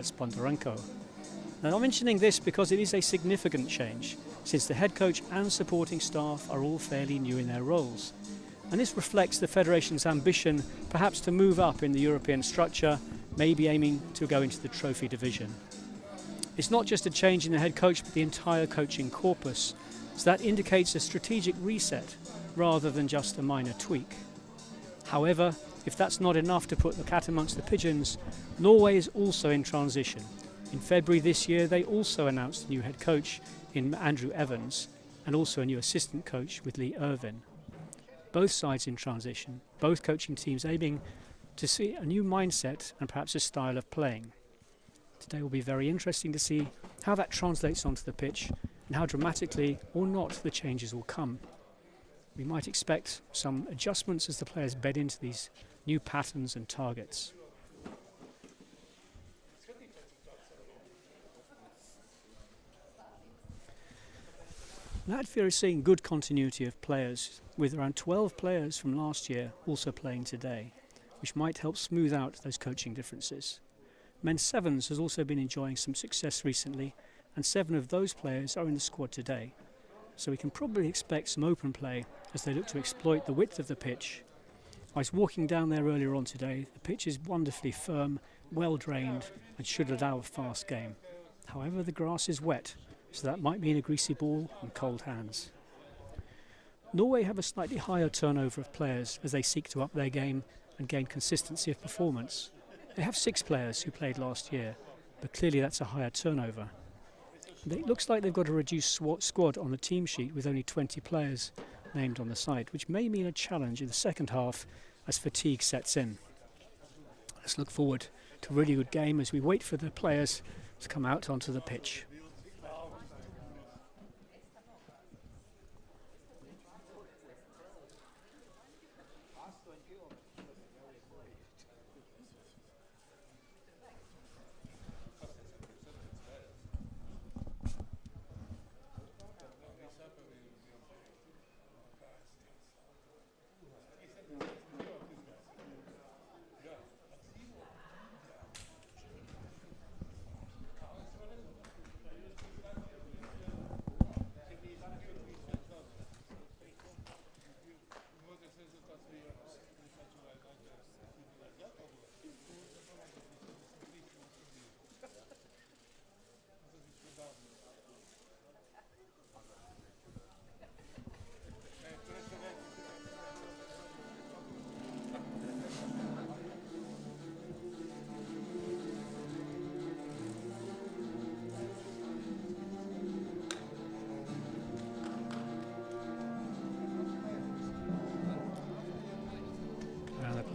Spontarenko. Now, I'm mentioning this because it is a significant change, since the head coach and supporting staff are all fairly new in their roles. And this reflects the Federation's ambition perhaps to move up in the European structure, maybe aiming to go into the trophy division. It's not just a change in the head coach, but the entire coaching corpus, so that indicates a strategic reset rather than just a minor tweak. However, if that's not enough to put the cat amongst the pigeons, Norway is also in transition. In February this year, they also announced a new head coach in Andrew Evans and also a new assistant coach with Lee Irvin. Both sides in transition, both coaching teams aiming to see a new mindset and perhaps a style of playing. Today will be very interesting to see how that translates onto the pitch and how dramatically or not the changes will come. We might expect some adjustments as the players bed into these new patterns and targets. Latvia is seeing good continuity of players, with around 12 players from last year also playing today, which might help smooth out those coaching differences. Men's Sevens has also been enjoying some success recently, and 7 of those players are in the squad today. So we can probably expect some open play as they look to exploit the width of the pitch. I was walking down there earlier on today. The pitch is wonderfully firm, well drained, and should allow a fast game. However, the grass is wet, so that might mean a greasy ball and cold hands. Norway have a slightly higher turnover of players as they seek to up their game and gain consistency of performance. They have 6 players who played last year, but clearly that's a higher turnover. It looks like they've got a reduced squad on the team sheet with only 20 players named on the site, which may mean a challenge in the second half as fatigue sets in. Let's look forward to a really good game as we wait for the players to come out onto the pitch.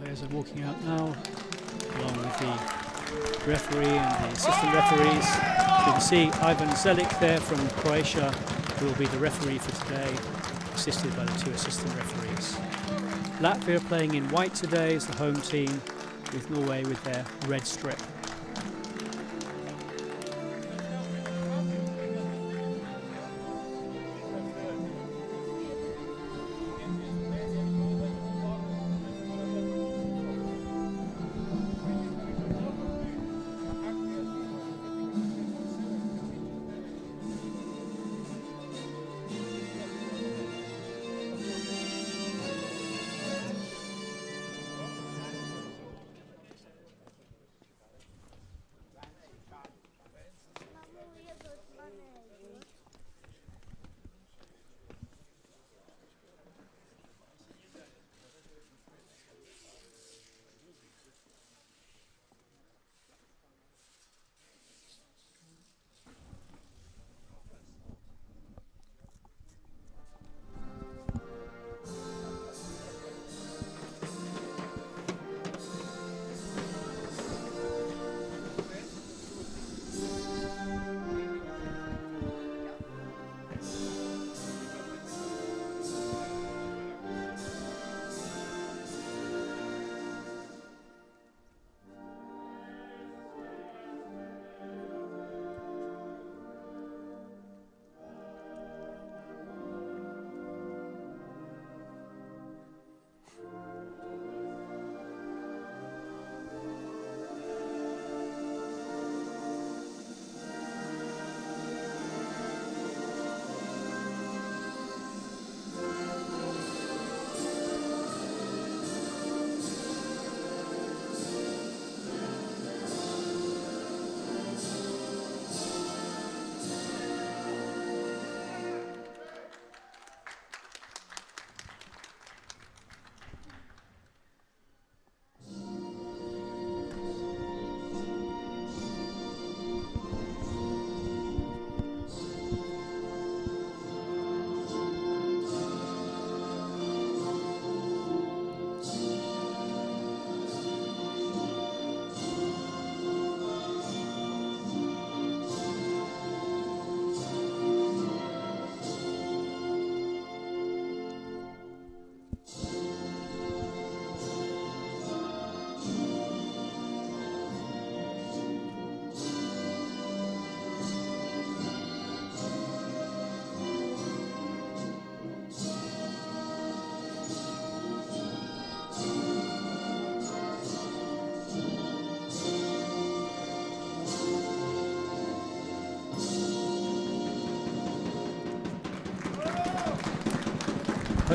Players are walking out now, along with the referee and the assistant referees. You can see Ivan Zelic there from Croatia, who will be the referee for today, assisted by the 2 assistant referees. Latvia playing in white today as the home team, with Norway with their red strip.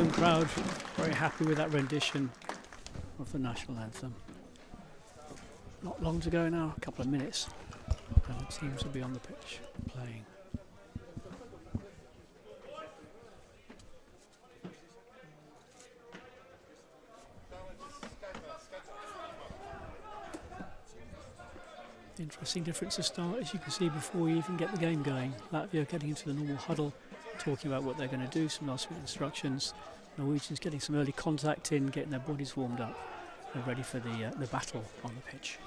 home crowd very happy with that rendition of the national anthem. Not long to go now, a couple of minutes, and the teams will be on the pitch playing. Interesting difference to start, as you can see, before we even get the game going. Latvia getting into the normal huddle, talking about what they're going to do, some last minute instructions. Norwegians getting some early contact in, getting their bodies warmed up. They're ready for the battle on the pitch.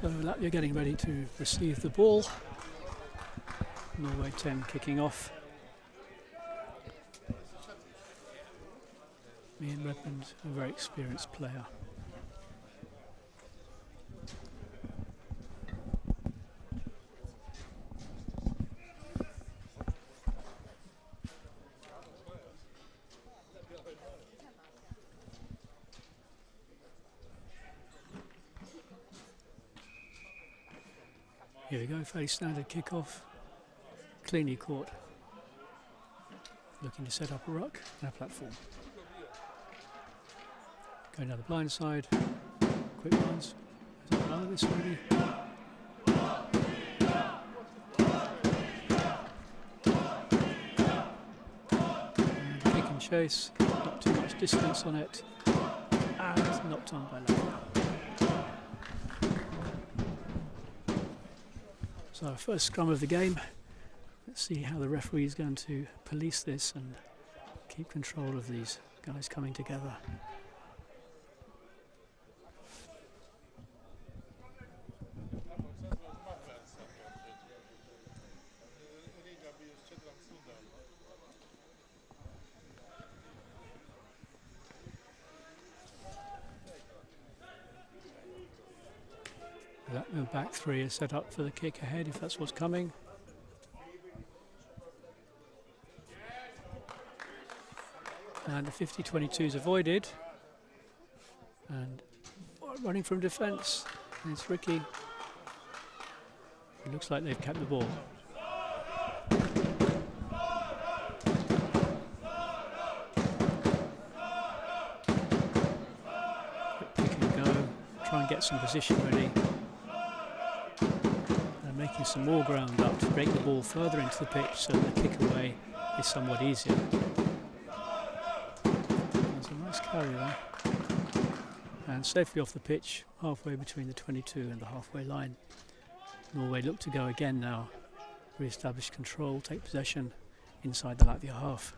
So Latvia getting ready to receive the ball. Norway 10 kicking off. Ian Redmond, a very experienced player. Here we go, fairly standard kickoff, cleanly caught, looking to set up a ruck and a platform. Going down the blind side, quick runs, is that another this already? And kick and chase, not too much distance on it, and it's knocked on by Latvia. So our first scrum of the game. Let's see how the referee is going to police this and keep control of these guys coming together. That back three is set up for the kick ahead if that's what's coming. And the 50-22 is avoided. And running from defence, and it's Ricky. It looks like they've kept the ball. Quick pick and go, try and get some position ready. Making some more ground up to break the ball further into the pitch so the kick away is somewhat easier. There's a nice carry there. And safely off the pitch, halfway between the 22 and the halfway line. Norway look to go again now, re-establish control, take possession inside the Latvia half.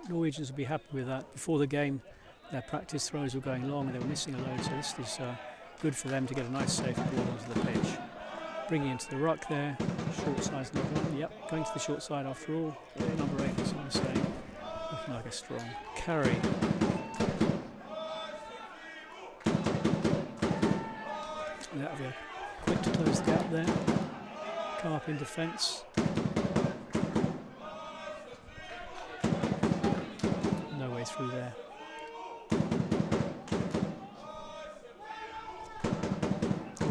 Norwegians will be happy with that. Before the game, their practice throws were going long and they were missing a load, so this is good for them to get a nice safe ball onto the pitch. Bringing into the ruck there, short side's not one. Yep, going to the short side after all. Number 8 is what I'm saying. Looking like a strong carry. Latvia quick to close the gap there. Come up in defence. Through there.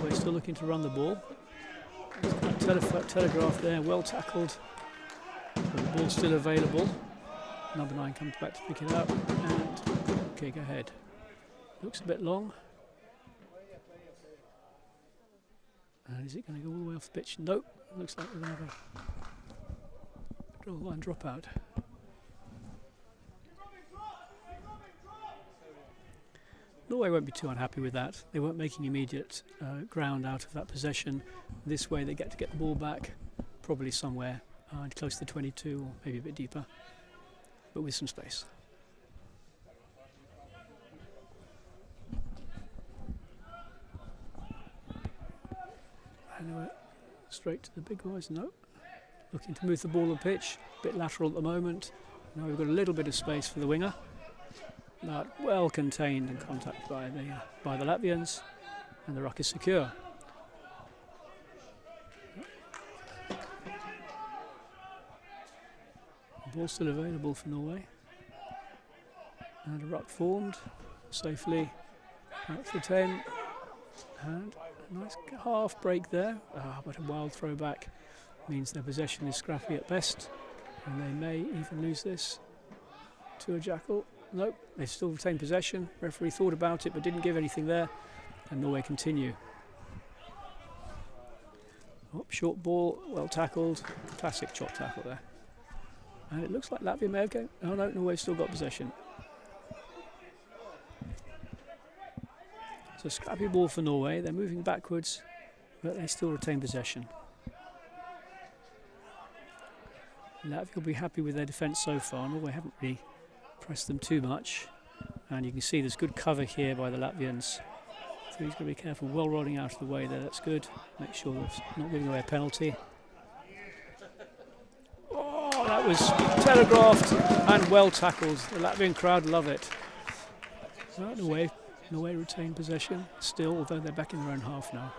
We're still looking to run the ball. Telegraph there, well tackled. But the ball's still available. Number 9 comes back to pick it up and kick ahead. Looks a bit long. And is it going to go all the way off the pitch? Nope. Looks like we're going to have a draw line dropout. Norway won't be too unhappy with that. They weren't making immediate ground out of that possession. This way they get to get the ball back, probably somewhere behind close to the 22 or maybe a bit deeper, but with some space. Anyway, straight to the big boys, no. Looking to move the ball on the pitch, a bit lateral at the moment. Now we've got a little bit of space for the winger, but well contained and contact by the Latvians, and the ruck is secure. The ball still available for Norway, and a ruck formed safely out for 10, and a nice half break there, but a wild throwback means their possession is scrappy at best, and they may even lose this to a jackal. Nope, they still retain possession. Referee thought about it but didn't give anything there, and Norway continue. Oh, short ball, well tackled, classic chop tackle there. And it looks like Latvia may have gone. Oh no, Norway's still got possession. So scrappy ball for Norway, they're moving backwards, but they still retain possession. Latvia will be happy with their defence so far. Norway haven't really pressed them too much, and you can see there's good cover here by the Latvians. So he's got to be careful, well rolling out of the way there, that's good. Make sure that's not giving away a penalty. Oh, that was telegraphed and well tackled. The Latvian crowd love it. Right away. Norway retain possession still, although they're back in their own half now.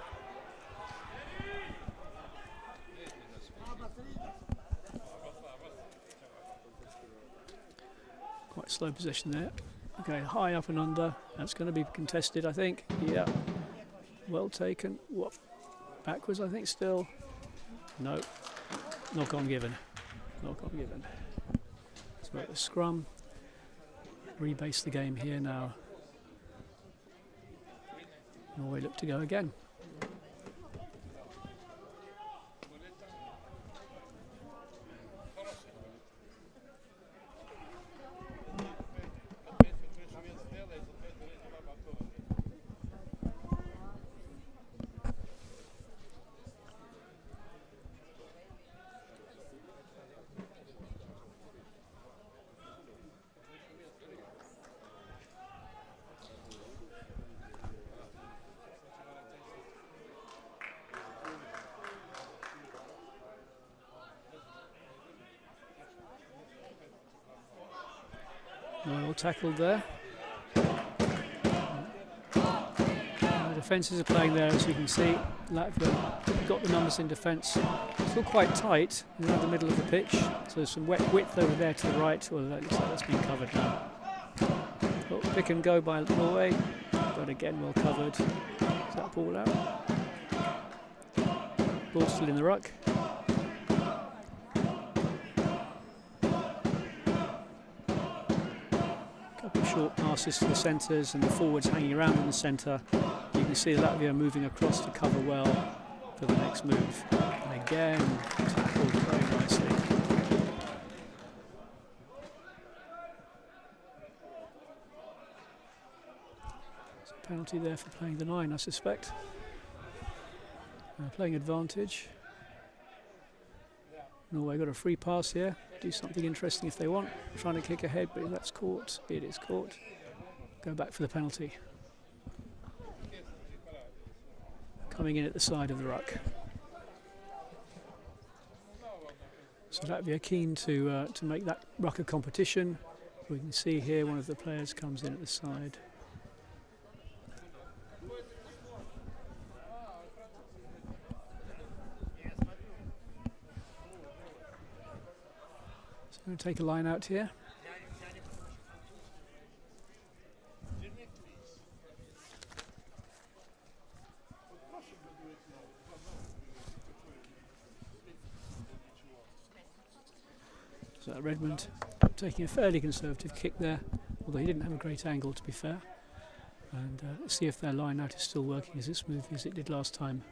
Quite slow possession there. Okay, high up and under. That's going to be contested, I think. Yeah. Well taken. Whoop. Backwards, I think, still. No. Knock on given. Knock on given. Let's work the scrum. Rebase the game here now. Norway look to go again. Well tackled there. The defences are playing there, as you can see. Latvia got the numbers in defence. Still quite tight around the middle of the pitch. So there's some wet width over there to the right. Well, that looks like that's been covered now. Oh, pick and go by Norway, but again well covered. Is that ball out? Ball still in the ruck. Short passes to the centres and the forwards hanging around in the centre. You can see Latvia moving across to cover well for the next move. And again, tackled very nicely. It's a penalty there for playing the 9, I suspect. Playing advantage. Norway got a free pass here. Do something interesting if they want. Trying to kick ahead, but that's caught. It is caught. Go back for the penalty. Coming in at the side of the ruck. So Latvia keen to make that ruck a competition. We can see here one of the players comes in at the side. I'm going to take a line out here. So Redmond taking a fairly conservative kick there, although he didn't have a great angle, to be fair. And let's see if their line out is still working as smoothly as it did last time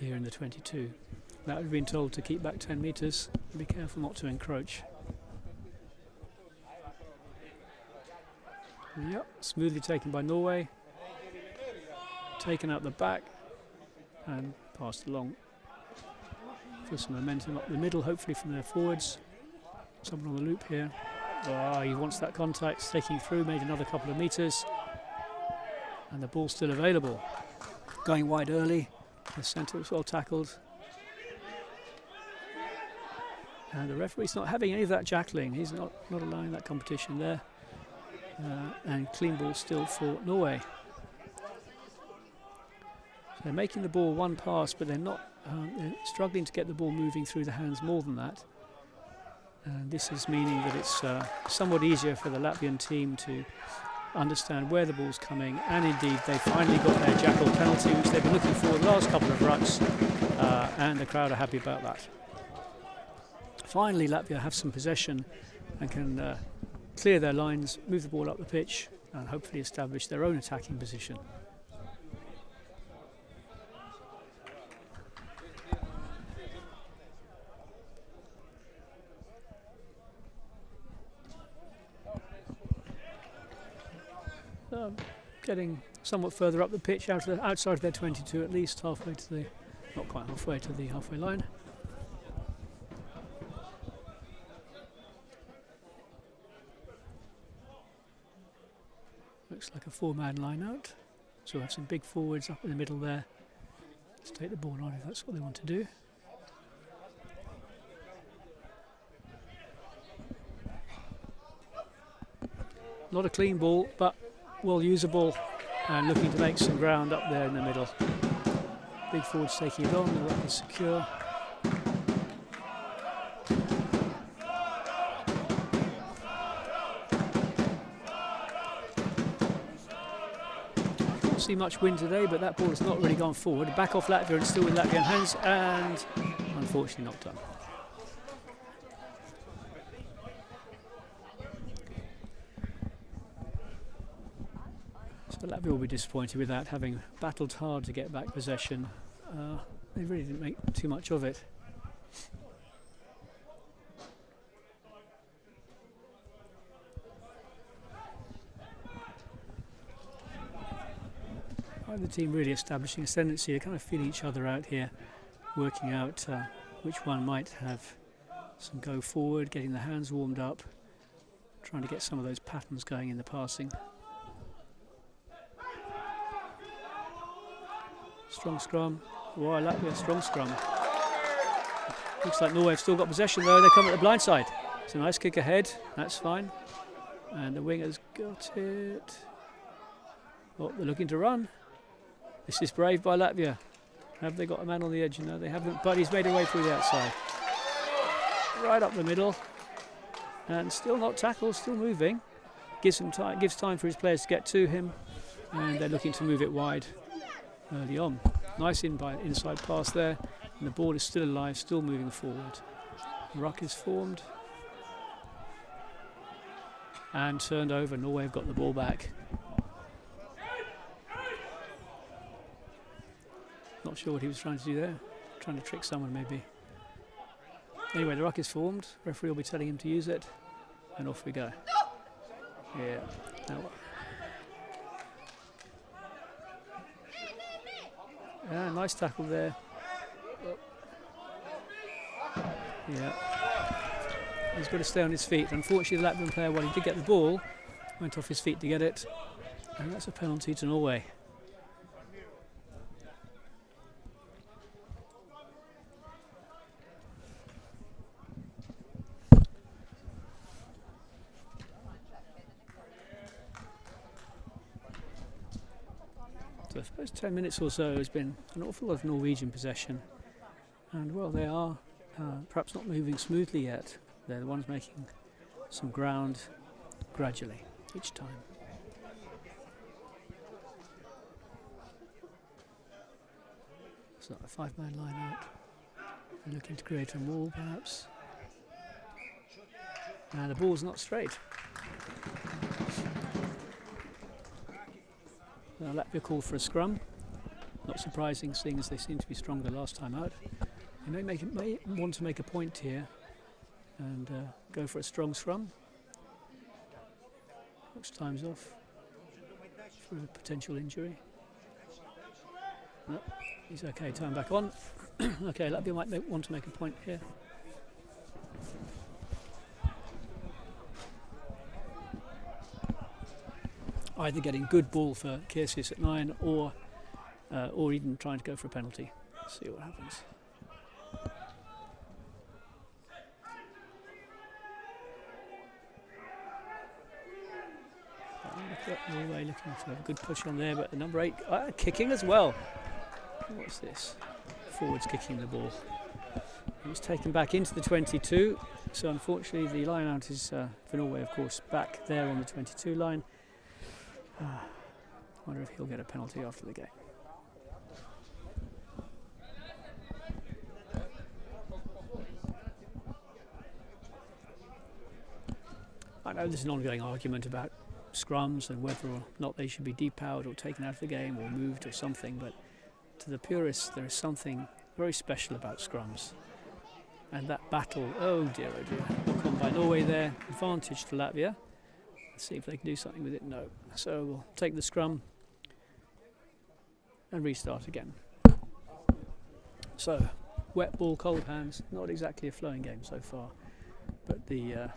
here in the 22. That would have been told to keep back 10 metres and be careful not to encroach. Yep, smoothly taken by Norway. Taken out the back and passed along for some momentum up the middle, hopefully from their forwards. Someone on the loop here. Oh, he wants that contact, taking through, made another couple of metres. And the ball's still available. Going wide early. The centre was well tackled. And the referee's not having any of that jackling. He's not allowing that competition there. And clean ball still for Norway. So they're making the ball one pass, but they're not they're struggling to get the ball moving through the hands more than that. And this is meaning that it's somewhat easier for the Latvian team to understand where the ball's coming, and indeed they finally got their jackal penalty, which they've been looking for the last couple of rucks, and the crowd are happy about that. Finally Latvia have some possession and can clear their lines, move the ball up the pitch and hopefully establish their own attacking position. Getting somewhat further up the pitch, outside of their 22 at least, halfway to the, not quite halfway to the halfway line. Looks like a four-man line out, so we'll have some big forwards up in the middle there. Let's take the ball on if that's what they want to do. Not a clean ball, but well usable, and looking to make some ground up there in the middle. Big forwards taking it on, the ruck is secure. Can't see much wind today, but that ball has not really gone forward. Back off Latvia and still in Latvian hands, and unfortunately not done. So Latvia will be disappointed with that, having battled hard to get back possession. They really didn't make too much of it. The team really establishing a tendency to kind of feel each other out here, working out which one might have some go forward, getting the hands warmed up, trying to get some of those patterns going in the passing. Strong scrum. Wow, Latvia, strong scrum. Looks like Norway have still got possession though. They come at the blind side. It's a nice kick ahead. That's fine. And the wingers got it. Oh, they're looking to run. This is brave by Latvia. Have they got a man on the edge? No, they haven't. But he's made a way through the outside. Right up the middle. And still not tackled, still moving. Gives time for his players to get to him. And they're looking to move it wide early on. Nice inside pass there, and the ball is still alive, still moving forward. The ruck is formed and turned over. Norway have got the ball back. Not sure what he was trying to do there, trying to trick someone maybe. Anyway, the ruck is formed, referee will be telling him to use it, and off we go. Yeah, now yeah, nice tackle there. Yeah, he's got to stay on his feet. Unfortunately, the Latvian player, while he did get the ball, went off his feet to get it, and that's a penalty to Norway. So I suppose 10 minutes or so has been an awful lot of Norwegian possession, and well, they are perhaps not moving smoothly yet. They're the ones making some ground gradually each time. It's not a five-man line out. They're looking to create a wall perhaps, and the ball's not straight. Latvia called for a scrum. Not surprising, seeing as they seem to be stronger last time out. They may want to make a point here and go for a strong scrum. Looks time's off for a potential injury. No, he's okay, turn back on. Okay, Latvia might want to make a point here. Either getting good ball for Kirsius at 9 or even trying to go for a penalty. Let's see what happens. Norway looking for a good push on there, but the number 8 kicking as well. What's this? Forwards kicking the ball. It was taken back into the 22, so unfortunately the line out is for Norway, of course, back there on the 22 line. Wonder if he'll get a penalty after the game. I know there's an ongoing argument about scrums and whether or not they should be depowered or taken out of the game or moved or something, but to the purists there is something very special about scrums. And that battle, oh dear, knock on by Norway there, advantage to Latvia. Let's see if they can do something with it. No. So we'll take the scrum and restart again. So, wet ball, cold hands, not exactly a flowing game so far, but the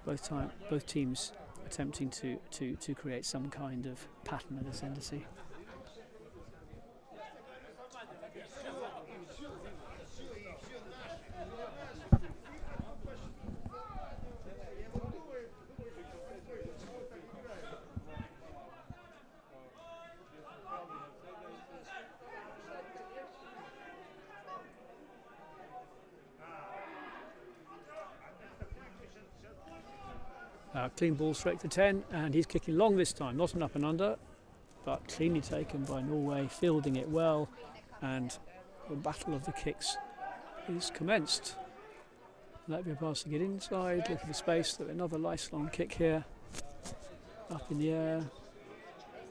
both teams attempting to create some kind of pattern of ascendancy. Clean ball straight to 10, and he's kicking long this time, not an up and under, but cleanly taken by Norway, fielding it well, and the battle of the kicks is commenced. Latvia passing it inside, looking for space, another nice long kick here, up in the air,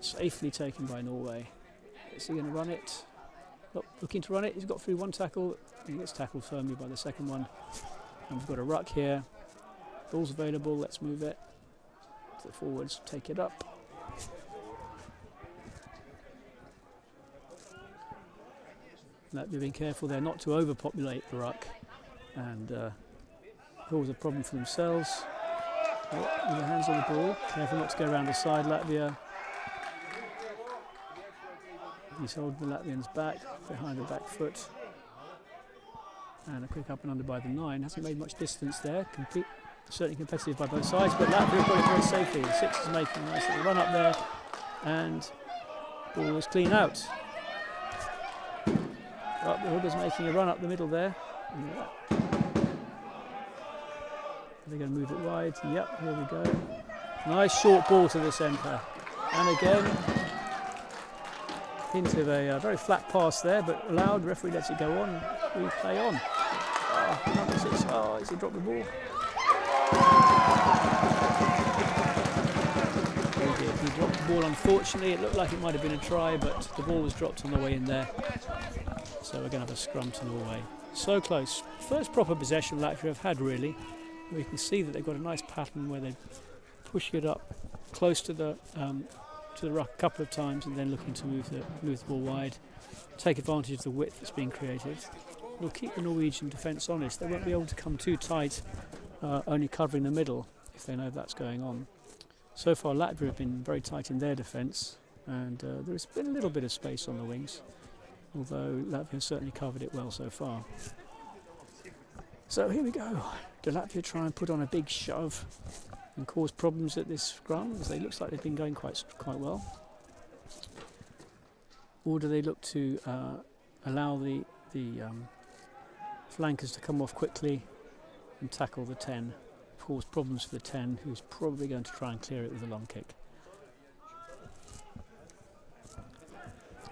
safely taken by Norway. Is he going to run it? Oh, looking to run it, he's got through one tackle, he gets tackled firmly by the second one, and we've got a ruck here. Ball's available, let's move it to the forwards, take it up. Latvia being careful there not to overpopulate the ruck and cause a problem for themselves. Oh, with their hands on the ball, careful not to go around the side. Latvia, he's holding the Latvians back, behind the back foot. And a quick up and under by the 9, hasn't made much distance there. Certainly competitive by both sides, but Latvia got it very safely. The 6 is making a nice little run up there, and ball is clean out. Well, the Hooker's making a run up the middle there. Yeah. They're going to move it wide. Yep, here we go. Nice short ball to the centre. And again, hint of a very flat pass there, but allowed. Referee lets it go on. We play on. Oh, number 6. Oh, has he dropped the ball? He dropped the ball, unfortunately. It looked like it might have been a try, but the ball was dropped on the way in there. So we're going to have a scrum to Norway. So close. First proper possession Latvia have had, really. We can see that they've got a nice pattern where they push it up close to the ruck a couple of times and then looking to move the ball wide, take advantage of the width that's being created. We'll keep the Norwegian defence honest. They won't be able to come too tight, only covering the middle if they know that's going on. So far Latvia have been very tight in their defence, and there's been a little bit of space on the wings, although Latvia have certainly covered it well so far. So here we go. Do Latvia try and put on a big shove and cause problems at this scrum, as it looks like they've been going quite well? Or do they look to allow the flankers to come off quickly and tackle the 10, cause problems for the 10, who's probably going to try and clear it with a long kick?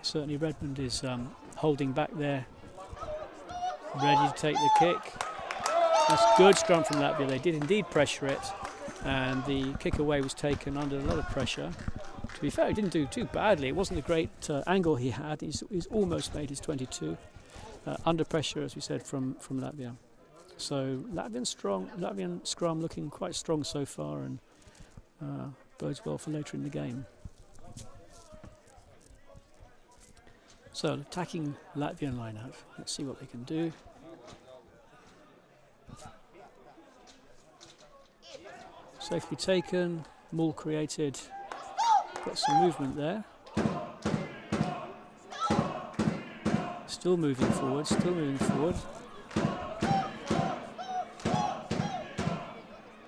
Certainly Redmond is holding back there, ready to take the kick. That's good scrum from Latvia. They did indeed pressure it, and the kick away was taken under a lot of pressure. To be fair, he didn't do too badly. It wasn't a great angle he had. He's almost made his 22. Under pressure, as we said, from Latvia. So Latvian scrum looking quite strong so far, and bodes well for later in the game. So attacking Latvian line out. Let's see what they can do. Safely taken, maul created, got some movement there. Still moving forward, still moving forward.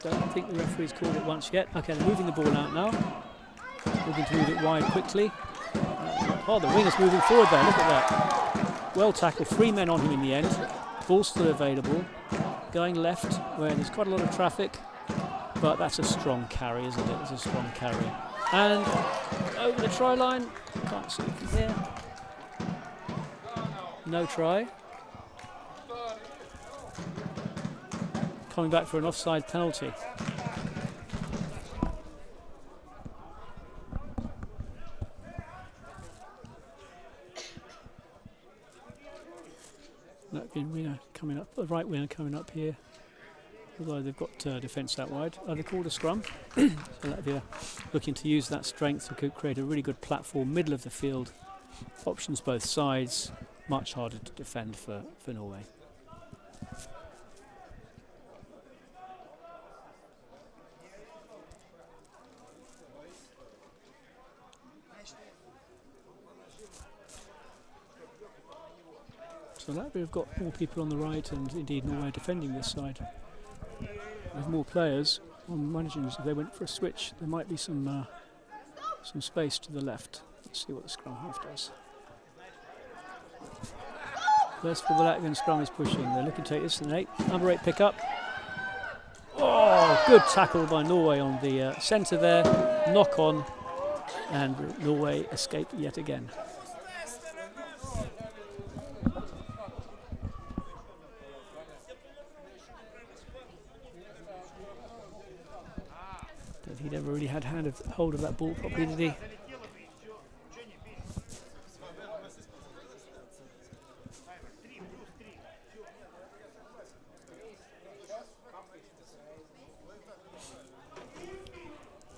Don't think the referee's called it once yet. Okay, they're moving the ball out now. Looking to move it wide quickly. Oh, the winger's moving forward there, look at that. Well tackled, 3 men on him in the end. Ball still available. Going left, where there's quite a lot of traffic. But that's a strong carry, isn't it? It's a strong carry. And over the try line. Can't see it from here. No try. Coming back for an offside penalty. Latvian winger coming up, the right winger coming up here. Although they've got defence out wide. They called a scrum. So Latvia looking to use that strength to create a really good platform, middle of the field. Options both sides. Much harder to defend for Norway. So Latvia have got more people on the right, and indeed Norway defending this side. With more players on margins, if they went for a switch, there might be some space to the left. Let's see what the scrum half does. First for the Latvian scrum is pushing. They're looking to take this to an 8. Number 8 pick up. Oh, good tackle by Norway on the centre there. Knock on, and Norway escape yet again. He'd never really had hold of that ball properly, did he?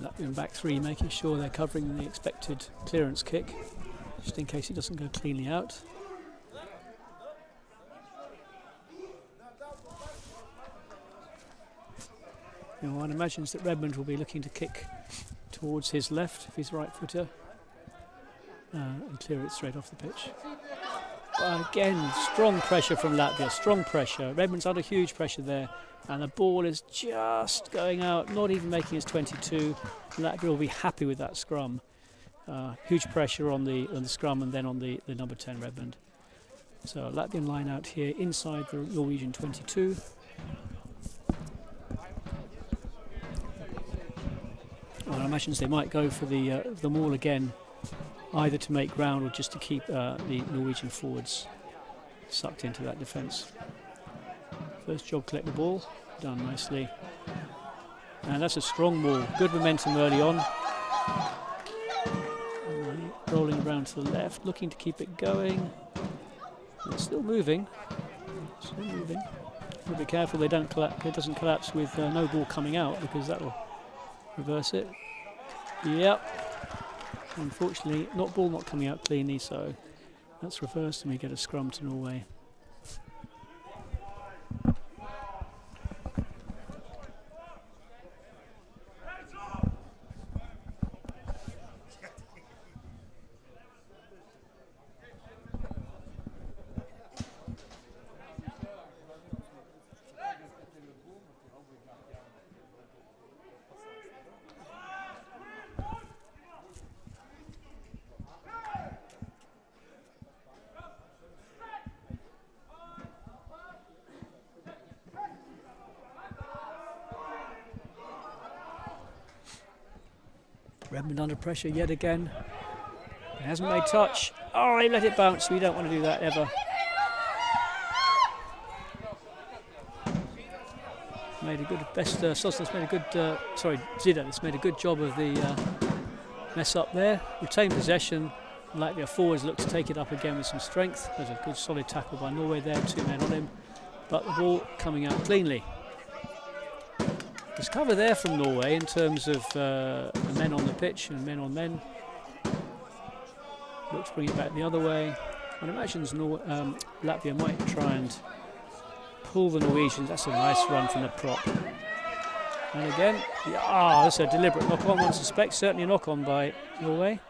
Latvian back 3 making sure they're covering the expected clearance kick, just in case it doesn't go cleanly out. One imagines that Redmond will be looking to kick towards his left, if he's right footer, and clear it straight off the pitch. But again, strong pressure from Latvia, strong pressure. Redmond's under huge pressure there, and the ball is just going out, not even making his 22. Latvia will be happy with that scrum. Huge pressure on the scrum, and then on the number 10 Redmond. So Latvian line out here inside the Norwegian 22. Well, I imagine they might go for the maul again, either to make ground or just to keep the Norwegian forwards sucked into that defence. First job, collect the ball, done nicely. And that's a strong maul, good momentum early on. Rolling around to the left, looking to keep it going. It's still moving, still moving. Be careful it doesn't collapse with no ball coming out, because that will reverse it. Yep. Unfortunately, ball not coming out cleanly, so that's reversed and we get a scrum to Norway. Redmond under pressure yet again. He hasn't made touch. Oh, he let it bounce. We don't want to do that ever. Made a good Sosnas made a good. Zida's made a good job of the mess up there. Retained possession. Latvia forwards look to take it up again with some strength. There's a good solid tackle by Norway there. 2 men on him, but the ball coming out cleanly. There's cover there from Norway in terms of men on the pitch and men on men. Look to bring it back the other way. One imagines Latvia might try and pull the Norwegians. That's a nice run from the prop. And again, that's a deliberate knock-on, one suspects. Certainly a knock-on by Norway.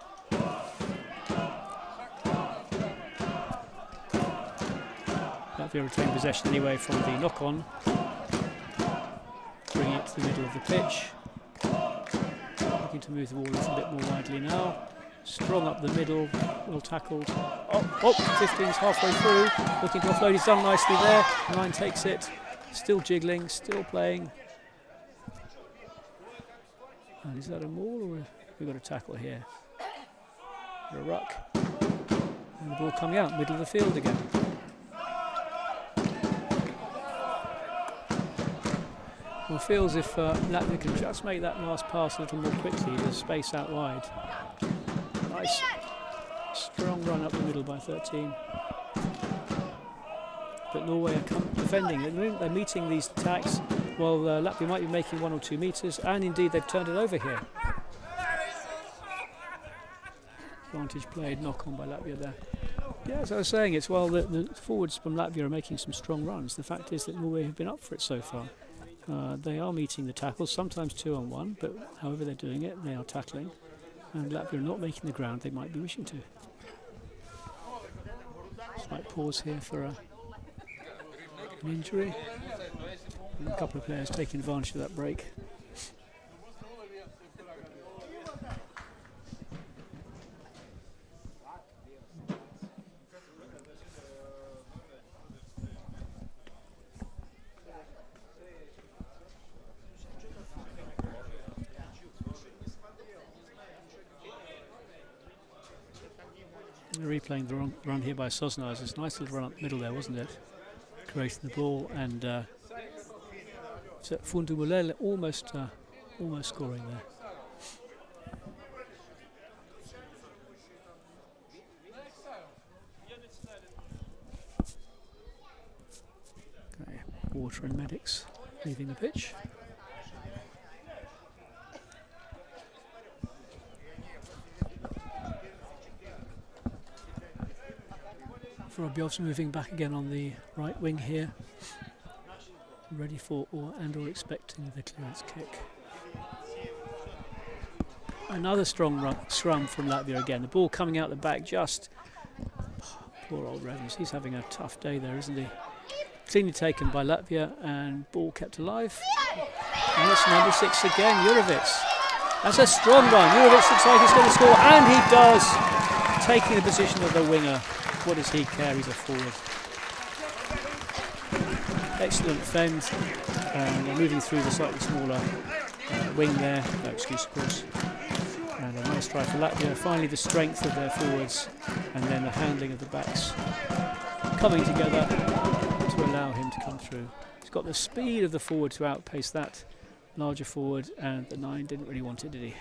Latvia retain possession anyway from the knock-on. Bring it to the middle of the pitch. Looking to move the ball a little bit more widely now. Strong up the middle, well tackled. 15's halfway through. Looking to offload, he's done nicely there. 9 takes it. Still jiggling, still playing. And is that a maul or we've got a tackle here? A ruck. And the ball coming out, middle of the field again. Well, it feels if Latvia can just make that last pass a little more quickly, there's space out wide. Nice, strong run up the middle by 13. But Norway are defending. They're meeting these attacks while Latvia might be making 1 or 2 metres, and indeed they've turned it over here. Advantage played, knock on by Latvia there. Yeah, as I was saying, it's while the forwards from Latvia are making some strong runs, the fact is that Norway have been up for it so far. They are meeting the tackles, sometimes 2-on-1, but however they're doing it, they are tackling. And Latvia are not making the ground they might be wishing to. Slight pause here for an injury. And a couple of players taking advantage of that break. Replaying the run here by Sosna. It's a nice little run up the middle there, wasn't it? Creating the ball, and Fundumulele almost scoring there. Okay, Water and medics leaving the pitch. Robyov's moving back again on the right wing here, ready for or expecting the clearance kick. Another strong scrum from Latvia again. The ball coming out the back, just poor old Revens. He's having a tough day there, isn't he? Cleanly taken by Latvia and ball kept alive. And it's number 6 again, Jurovic. That's a strong run. Jurovic looks like he's going to score, and he does, taking the position of the winger. What does he care? He's a forward. Excellent fend, and moving through the slightly smaller wing there. No excuse, of course. And a nice try for Latvia. Finally, the strength of their forwards, and then the handling of the backs coming together to allow him to come through. He's got the speed of the forward to outpace that larger forward, and the 9 didn't really want it, did he?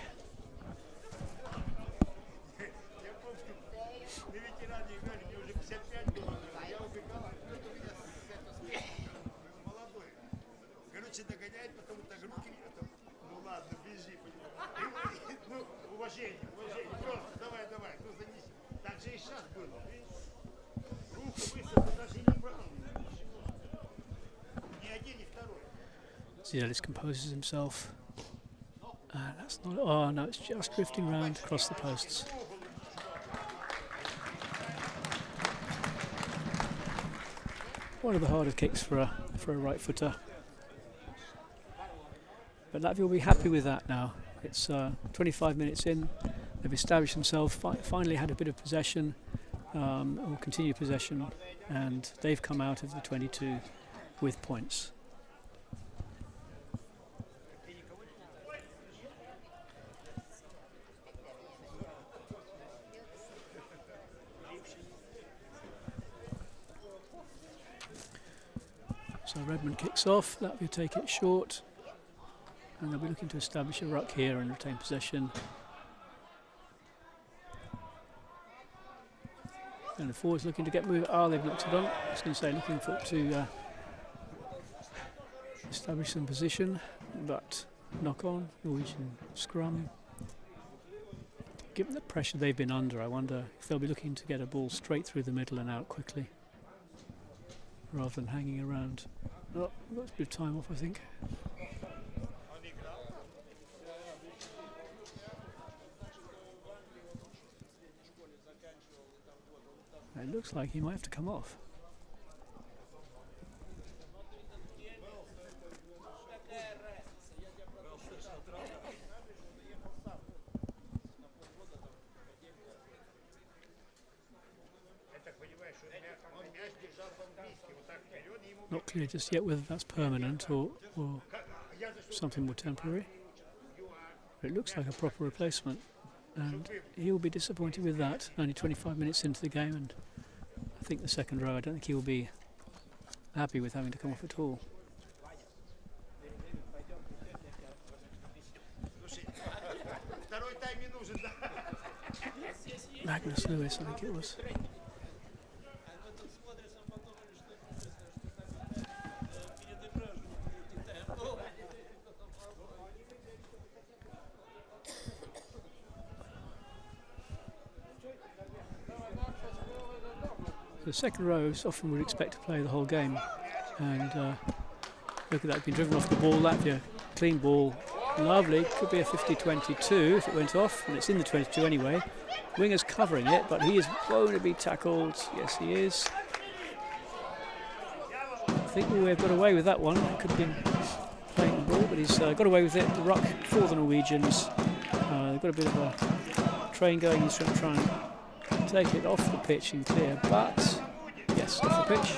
Zielis composes himself. That's not. Oh no, it's just drifting round across the posts. One of the harder kicks for a right footer. But Latvia will be happy with that now. It's 25 minutes in. They've established themselves. Finally had a bit of possession, or continued possession, and they've come out of the 22 with points. So Redmond kicks off, Latvia take it short, and they'll be looking to establish a ruck here and retain possession. And the forwards looking to get moving. They've knocked it on. I was going to say looking to establish some position, but knock on, Norwegian scrum. given the pressure they've been under, I wonder if they'll be looking to get a ball straight through the middle and out quickly, rather than hanging around. Oh, we've got a bit of time off, I think. It looks like he might have to come off. Not clear just yet whether that's permanent or something more temporary. But it looks like a proper replacement, and he'll be disappointed with that. Only 25 minutes into the game, and I think the second row, I don't think he'll be happy with having to come off at all. Magnus Lewis, I think it was. The second row is often would expect to play the whole game, and look at that, been driven off the ball. Latvia, clean ball, lovely, could be a 50-22 if it went off, and it's in the 22 anyway. Winger's covering it, but he is going to be tackled. Yes, he is. I think we have got away with that one. It could have been playing the ball, but he's got away with it. The ruck for the Norwegians. They've got a bit of a train going. He's trying to try and take it off the pitch and clear, but yes, off the pitch.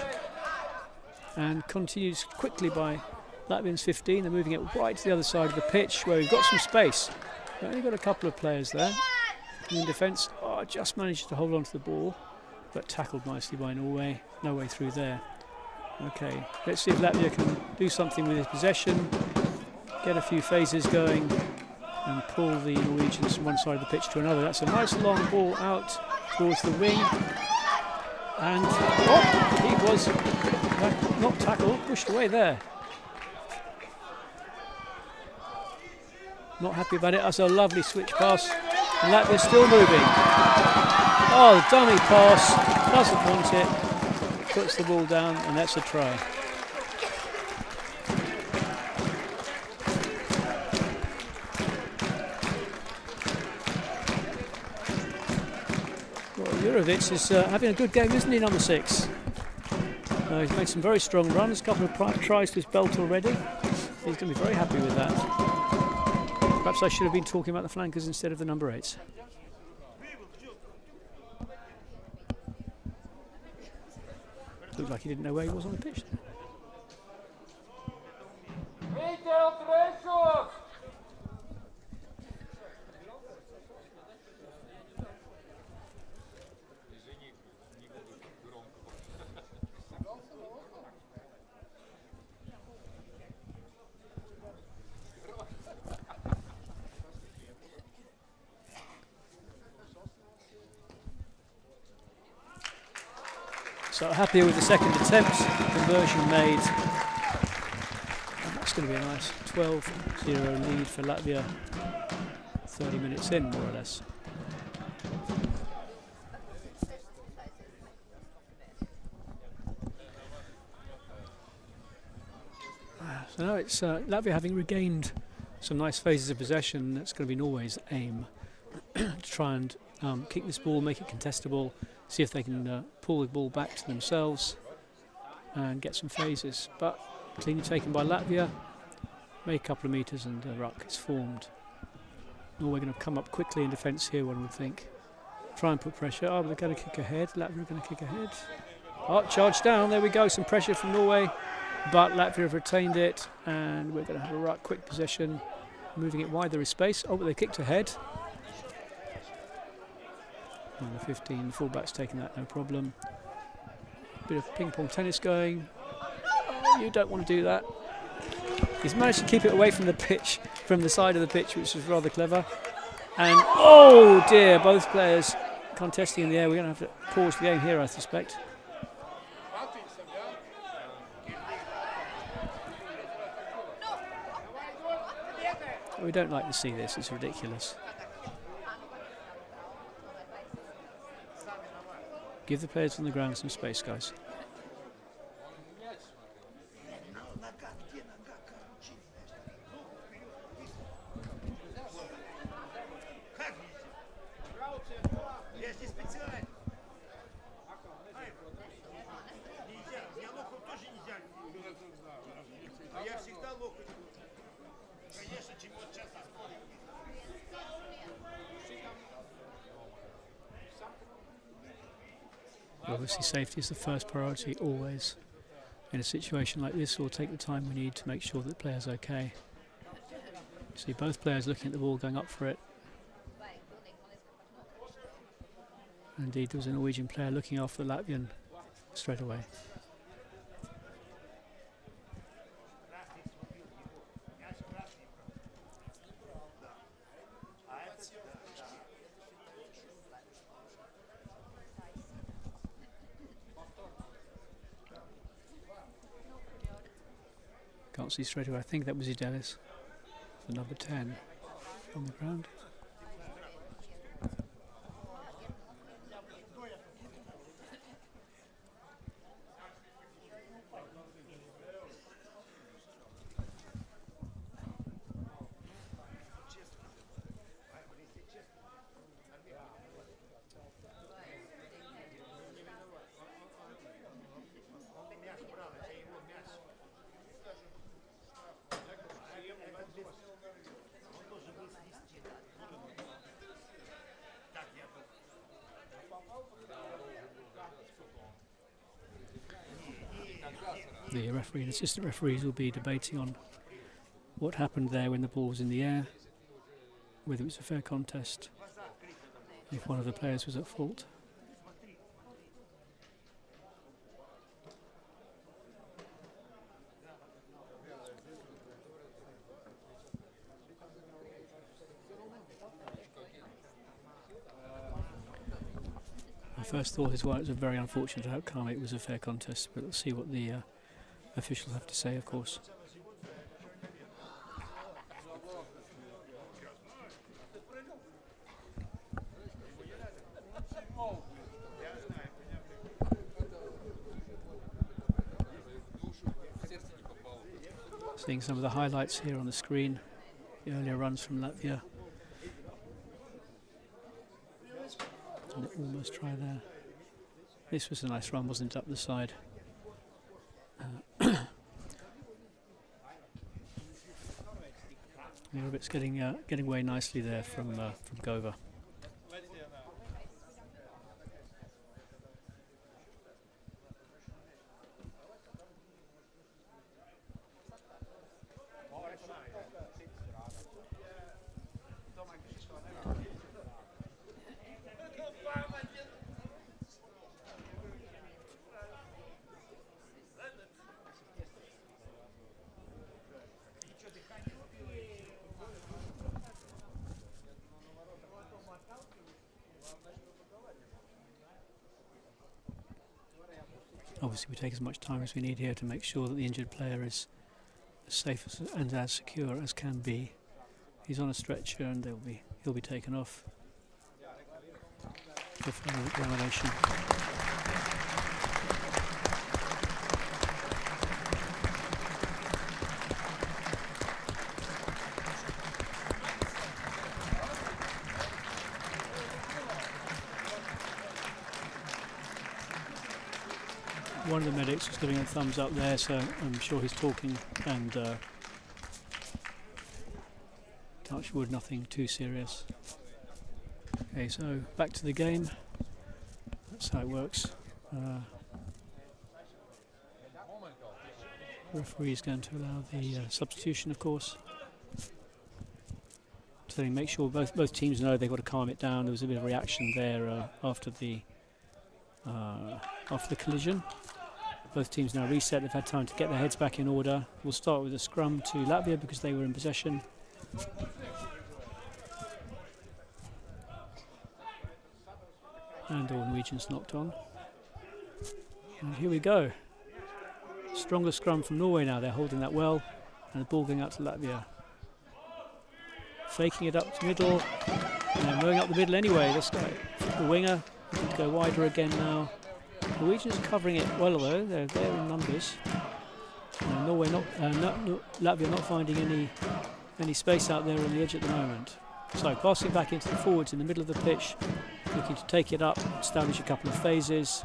And continues quickly by Latvians 15. They're moving it right to the other side of the pitch where we've got some space. We've only got a couple of players there. In defence, just managed to hold on to the ball, but tackled nicely by Norway. No way through there. Okay, let's see if Latvia can do something with his possession, get a few phases going, and pull the Norwegians from one side of the pitch to another. That's a nice long ball out towards the wing, and he was not tackled, pushed away there. Not happy about it. That's a lovely switch pass, and Latvia's still moving. Oh, the dummy pass, doesn't want it, puts the ball down, and that's a try. Jurovic is having a good game, isn't he, number 6? He's made some very strong runs, a couple of tries to his belt already. He's going to be very happy with that. Perhaps I should have been talking about the flankers instead of the number 8s. Looked like he didn't know where he was on the pitch. So happy with the second attempt, conversion made. And that's going to be a nice 12-0 lead for Latvia, 30 minutes in, more or less. So now it's Latvia having regained some nice phases of possession. That's going to be Norway's aim, to try and kick this ball, make it contestable, see if they can pull the ball back to themselves and get some phases. But cleanly taken by Latvia, make a couple of metres and a ruck is formed. Norway going to come up quickly in defence here, one would think. Try and put pressure. Oh, they're going to kick ahead. Latvia are going to kick ahead. Oh, charge down. There we go. Some pressure from Norway, but Latvia have retained it, and we're going to have a ruck, quick possession, moving it wide. There is space. Oh, but they kicked ahead. Number 15, the fullback's taking that, no problem. Bit of ping-pong tennis going. Oh, you don't want to do that. He's managed to keep it away from the pitch, from the side of the pitch, which was rather clever. And, oh dear, both players contesting in the air. We're going to have to pause the game here, I suspect. We don't like to see this, it's ridiculous. Give the players on the ground some space, guys. Obviously safety is the first priority always. In a situation like this, we'll take the time we need to make sure that the player's okay. See both players looking at the ball, going up for it. Indeed, there was a Norwegian player looking after the Latvian straight away. Can't see straight away. I think that was Idalis, the number 10 on the ground. The referee and assistant referees will be debating on what happened there when the ball was in the air, whether it was a fair contest, if one of the players was at fault. My first thought is, well, it was a very unfortunate outcome. It was a fair contest, but let's see what the officials have to say, of course. Seeing some of the highlights here on the screen, the earlier runs from Latvia. And almost try there. This was a nice run, wasn't it, up the side? It's getting away nicely there from Gova. Obviously we take as much time as we need here to make sure that the injured player is as safe and as secure as can be. He's on a stretcher and he'll be taken off for further examination. One of the medics was giving a thumbs up there, so I'm sure he's talking, and touch wood, nothing too serious. Okay, so back to the game. That's how it works. The referee is going to allow the substitution, of course. So they make sure both teams know they've got to calm it down. There was a bit of reaction there after the collision. Both teams now reset. They've had time to get their heads back in order. We'll start with a scrum to Latvia because they were in possession. And all Norwegians knocked on. And here we go. Stronger scrum from Norway now. They're holding that well. And the ball going out to Latvia. Faking it up to middle. And then rolling up the middle anyway. This guy, the winger, go wider again now. Norwegians covering it well though, they're there in numbers. Norway Latvia not finding any space out there on the edge at the moment. So passing back into the forwards in the middle of the pitch, looking to take it up, establish a couple of phases,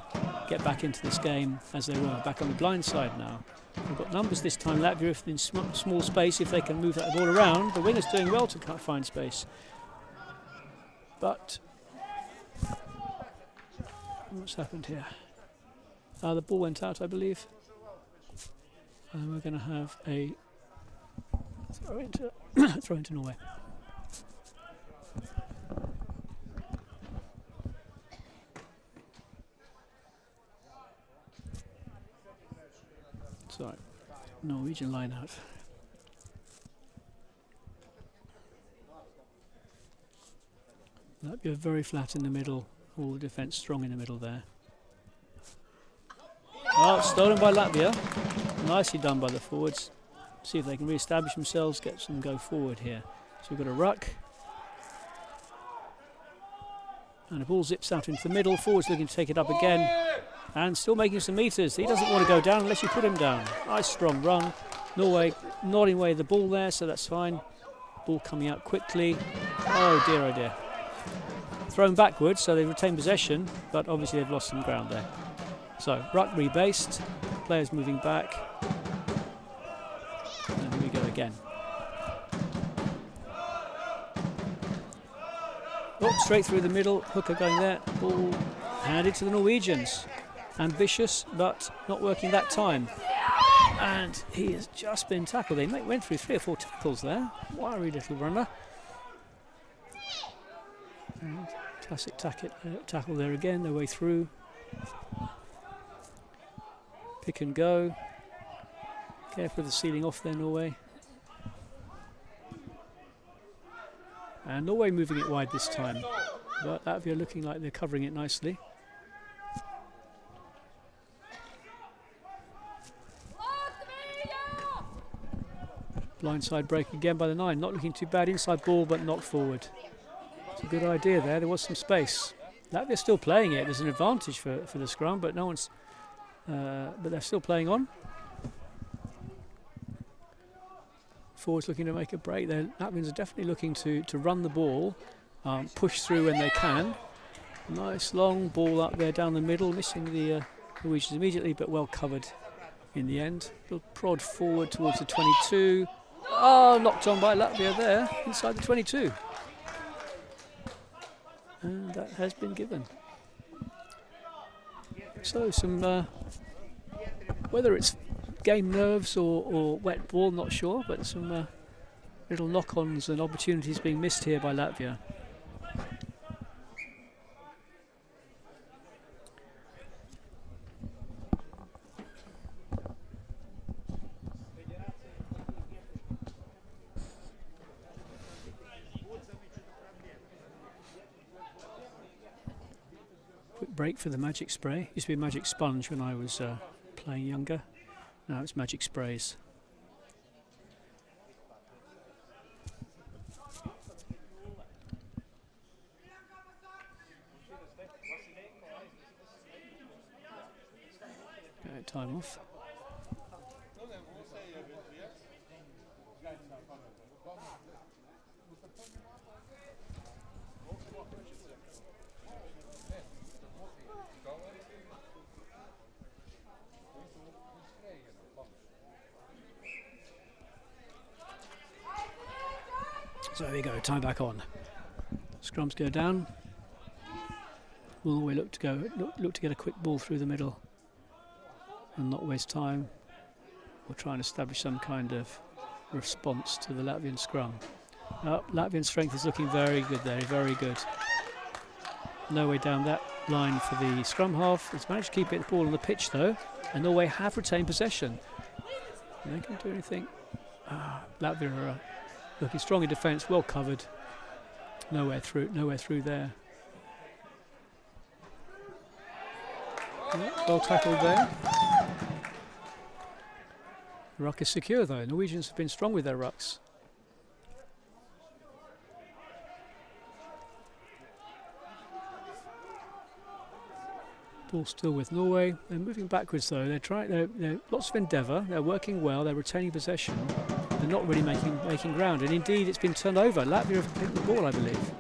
get back into this game as they were. Back on the blind side now. We've got numbers this time. Latvia, if in small space, if they can move that ball around. The winger's doing well to find space. But what's happened here? The ball went out, I believe. And we're going to have a throw into Norway. Sorry, Norwegian line out. Latvia very flat in the middle, all the defence strong in the middle there. Oh, stolen by Latvia. Nicely done by the forwards. See if they can re-establish themselves, get some go forward here. So we've got a ruck. And the ball zips out into the middle. Forwards looking to take it up again. And still making some metres. He doesn't want to go down unless you put him down. Nice strong run. Norway nodding away the ball there, so that's fine. Ball coming out quickly. Oh dear, oh dear. Thrown backwards, so they've retained possession, but obviously they've lost some ground there. So, ruck rebased. Players moving back. And here we go again. Oh, straight through the middle. Hooker going there. Ball handed to the Norwegians. Ambitious, but not working that time. And he has just been tackled. They went through 3 or 4 tackles there. Wiry little runner. And classic tackle there again, their way through. Pick and go. Careful of the ceiling off there, Norway. And Norway moving it wide this time. But Latvia looking like they're covering it nicely. Blindside break again by the 9. Not looking too bad. Inside ball, but knocked forward. It's a good idea there. There was some space. Latvia's still playing it. There's an advantage for the scrum, but no one's. But they're still playing on. Forwards looking to make a break. The Latvians are definitely looking to run the ball, push through when they can. Nice long ball up there down the middle, missing the Norwegians immediately, but well covered in the end. Little prod forward towards the 22. Oh, knocked on by Latvia there, inside the 22. And that has been given. So some, whether it's game nerves or wet ball, not sure, but some little knock-ons and opportunities being missed here by Latvia. Break for the magic spray. Used to be a magic sponge when I was playing younger. Now it's magic sprays. Okay, time off. So there we go, time back on. Scrums go down. We'll always look to get a quick ball through the middle and not waste time. We'll try and establish some kind of response to the Latvian scrum. Latvian strength is looking very good there, very good. No way down that line for the scrum half. It's managed to keep the ball on the pitch though, and Norway have retained possession. They can do anything. Latvia are looking strong in defence, well covered. Nowhere through there. Yeah, well tackled there. The ruck is secure though. Norwegians have been strong with their rucks. Ball still with Norway. They're moving backwards though. They're lots of endeavour. They're working well. They're retaining possession. They're not really making ground. And indeed, it's been turned over. Latvia have picked the ball, I believe.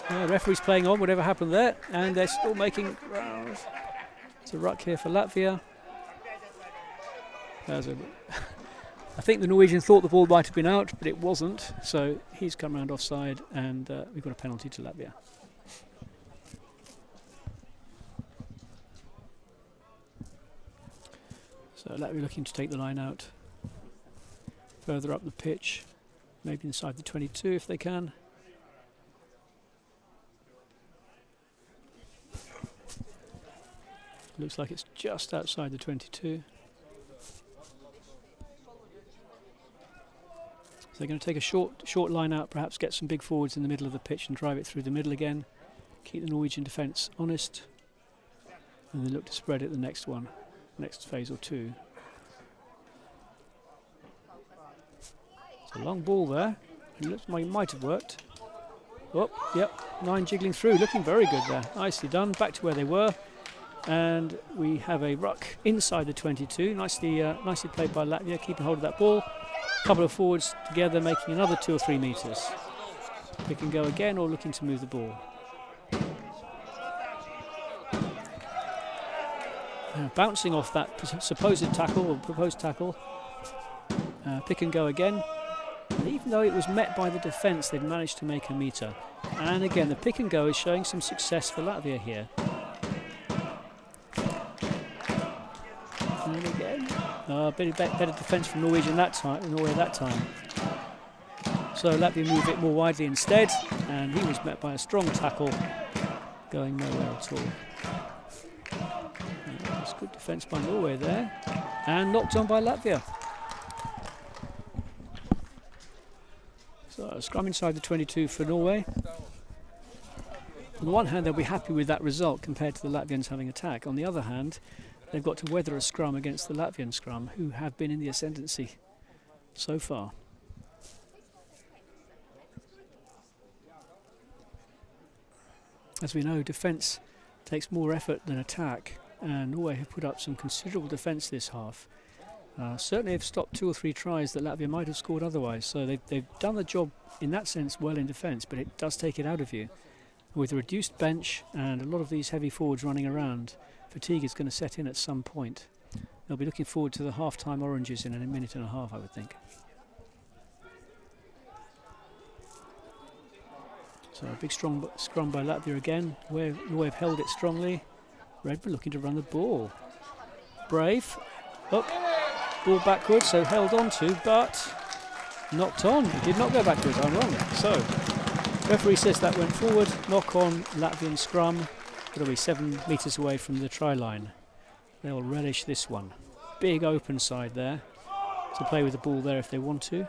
The referee's playing on whatever happened there, and they're still making ground. It's a ruck here for Latvia. I think the Norwegian thought the ball might have been out, but it wasn't. So he's come round offside, and we've got a penalty to Latvia. So Latvia looking to take the line out further up the pitch, maybe inside the 22 if they can. Looks like it's just outside the 22. So they're going to take a short line out, perhaps get some big forwards in the middle of the pitch and drive it through the middle again. Keep the Norwegian defence honest. And then look to spread it the next one, next phase or two. It's a long ball there. It looks like it might have worked. Oh, yep, 9 jiggling through, looking very good there. Nicely done, back to where they were. And we have a ruck inside the 22. Nicely played by Latvia, keeping hold of that ball. A couple of forwards together, making another 2 or 3 metres. They can go again or looking to move the ball. Bouncing off that supposed tackle or proposed tackle. Pick and go again. And even though it was met by the defence, they've managed to make a metre. And again, the pick and go is showing some success for Latvia here. And again, better defence from Norwegian that time. Norway that time. So Latvia move it more widely instead, and he was met by a strong tackle, going nowhere at all. That's good defence by Norway there, and knocked on by Latvia. So scrum inside the 22 for Norway. On the one hand, they'll be happy with that result compared to the Latvians having attack. On the other hand, they've got to weather a scrum against the Latvian scrum, who have been in the ascendancy so far. As we know, defence takes more effort than attack, and Norway have put up some considerable defence this half. Certainly have stopped 2 or 3 tries that Latvia might have scored otherwise, so they've done the job in that sense well in defence, but it does take it out of you. With a reduced bench and a lot of these heavy forwards running around, fatigue is going to set in at some point. They'll be looking forward to the half-time oranges in a minute and a half, I would think. So a big strong scrum by Latvia again. Norway have held it strongly. Redbull looking to run the ball. Brave. Up. Ball backwards, so held on to, but knocked on. It did not go backwards, I'm wrong. So, referee says that went forward. Knock on Latvian scrum. It'll be 7 metres away from the try line. They'll relish this one. Big open side there to play with the ball there if they want to.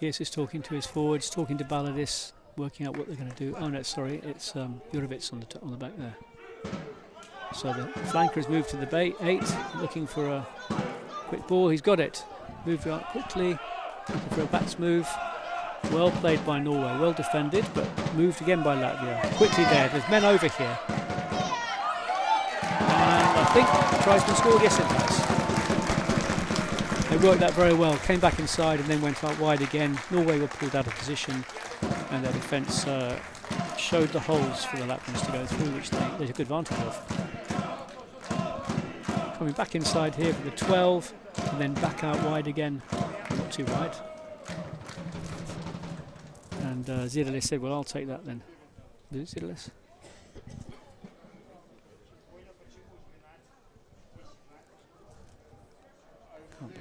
Kies is talking to his forwards, talking to Baladis, working out what they're going to do. Oh no, sorry, it's Jurovic on the back there. So the flanker has moved to the 8, looking for a quick ball. He's got it. Moved out quickly, looking for a backs move. Well played by Norway, well defended, but moved again by Latvia. Quickly there's men over here. And I think the try's been scored. Yes, it has. They worked that very well, came back inside and then went out wide again. Norway were pulled out of position and their defence showed the holes for the Latvians to go through, which they took advantage of. Coming back inside here for the 12 and then back out wide again, not too wide. And Zidalis said, well, I'll take that then. Do it, Zidalis? Can't be.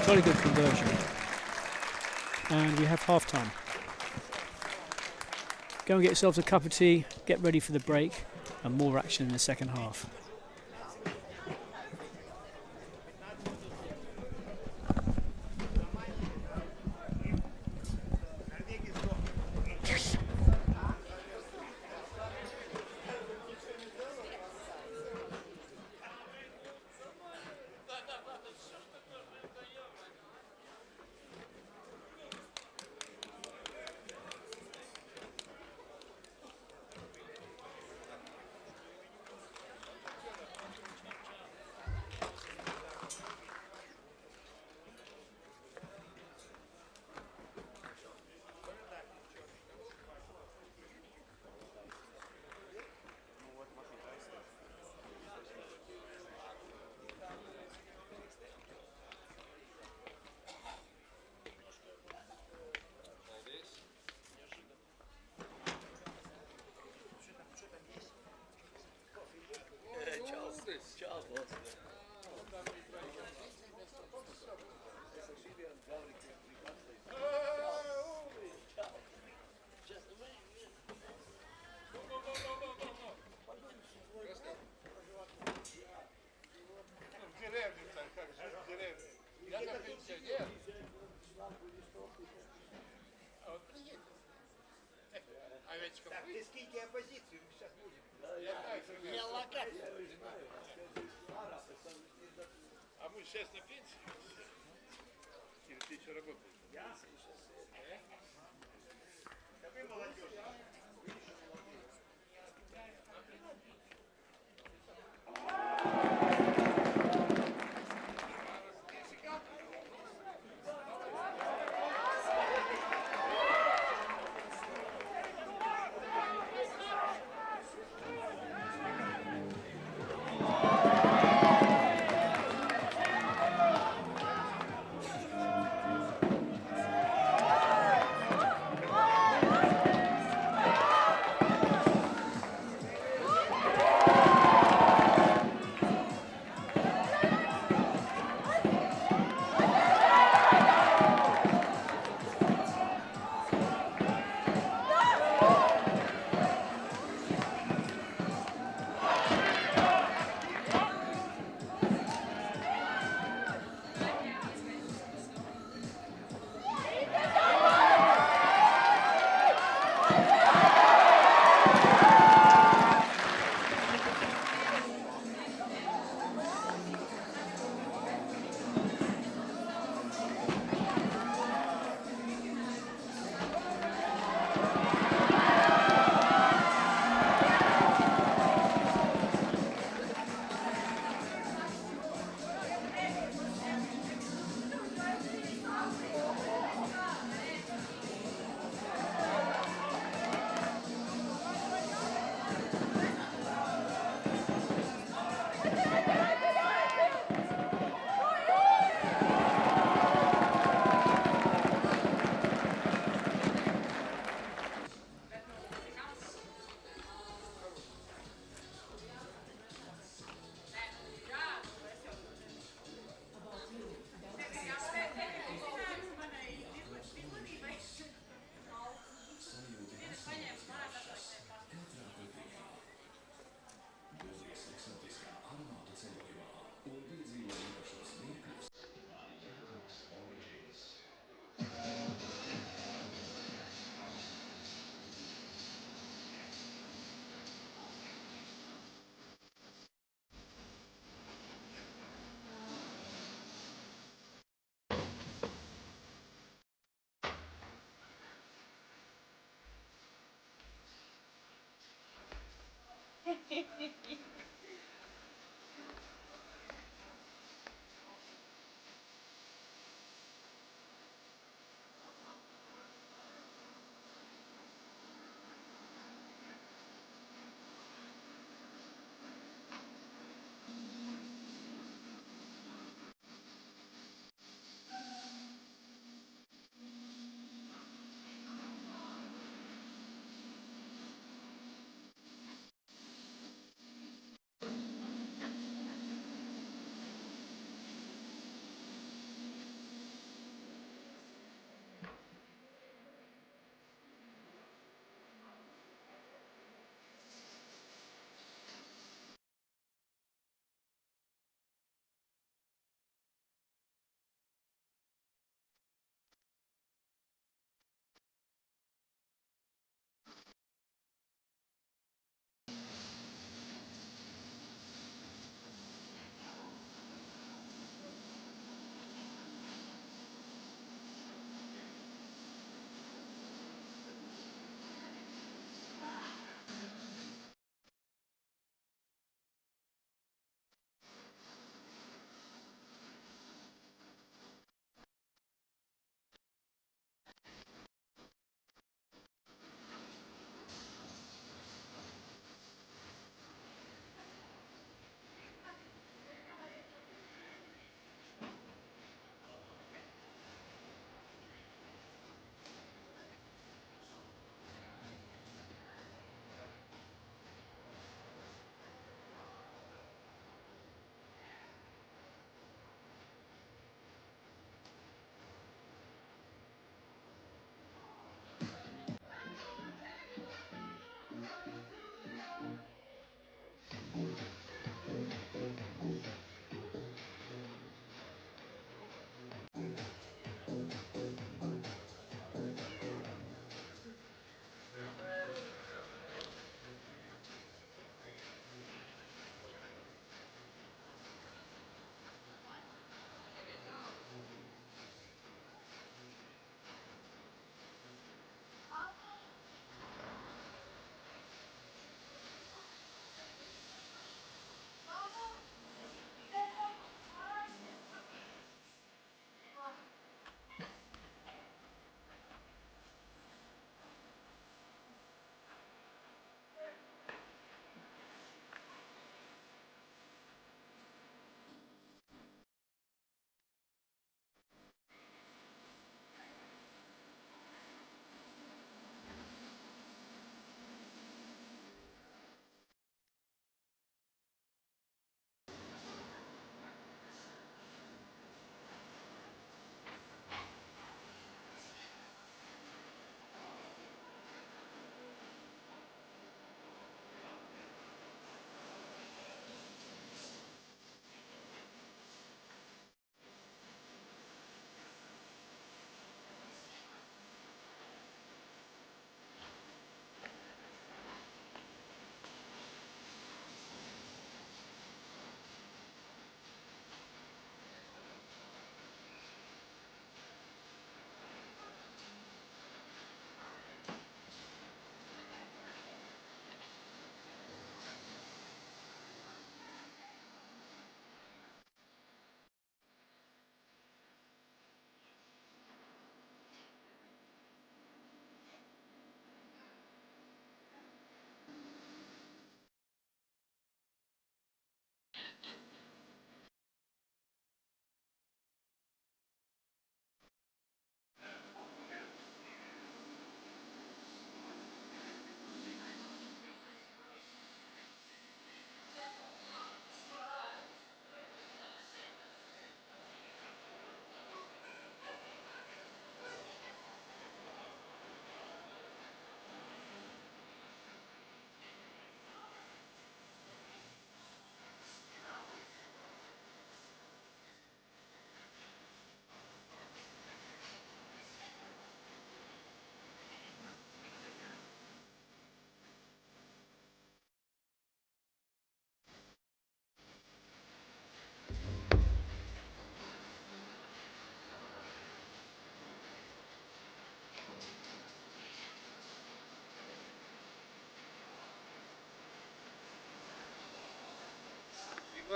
Jolly good conversion. And we have half time. Go and get yourselves a cup of tea, get ready for the break, and more action in the second half. Тактические оппозиции мы сейчас будем. Не локать. А мы сейчас на пенсии? Или ты еще работаешь? Я сейчас. Да вы молодежь, а? Вы еще молодые.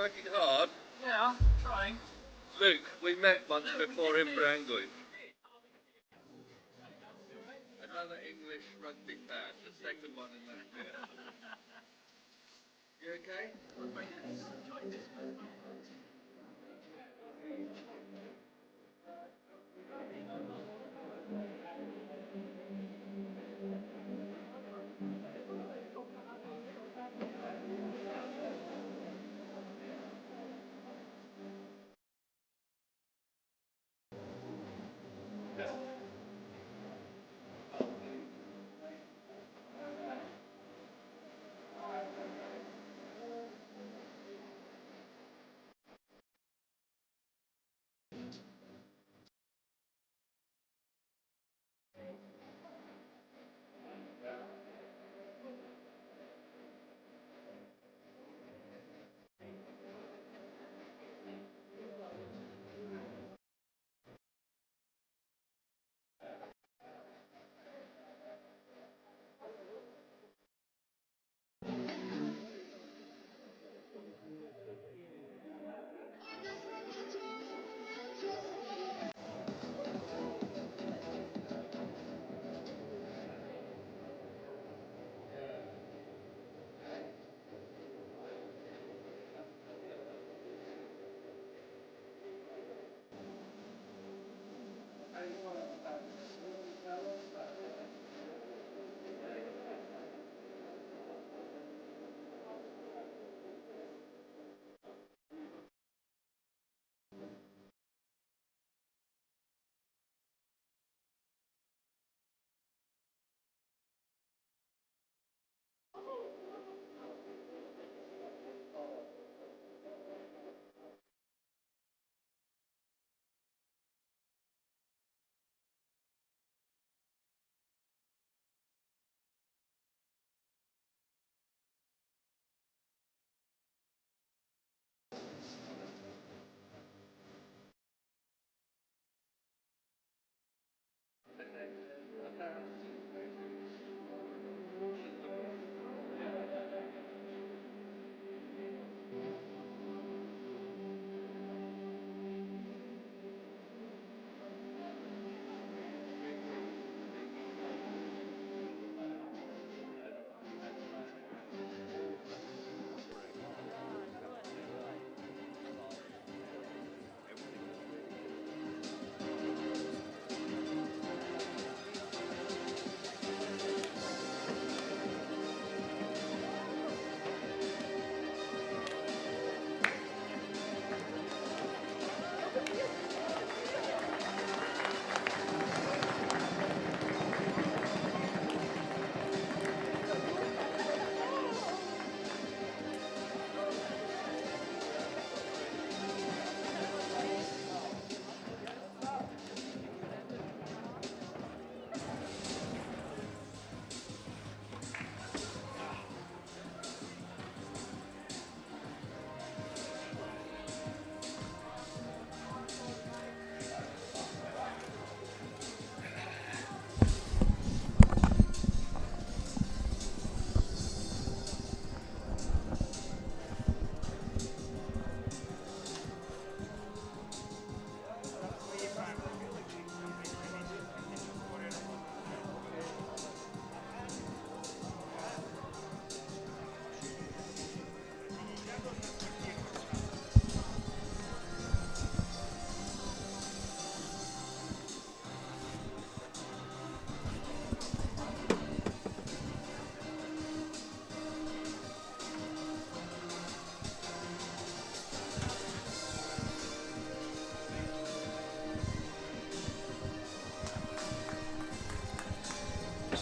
working hard? Yeah, trying. Luke, we met once before in Branguin. Another English rugby fan, the second one in Latvia. You okay?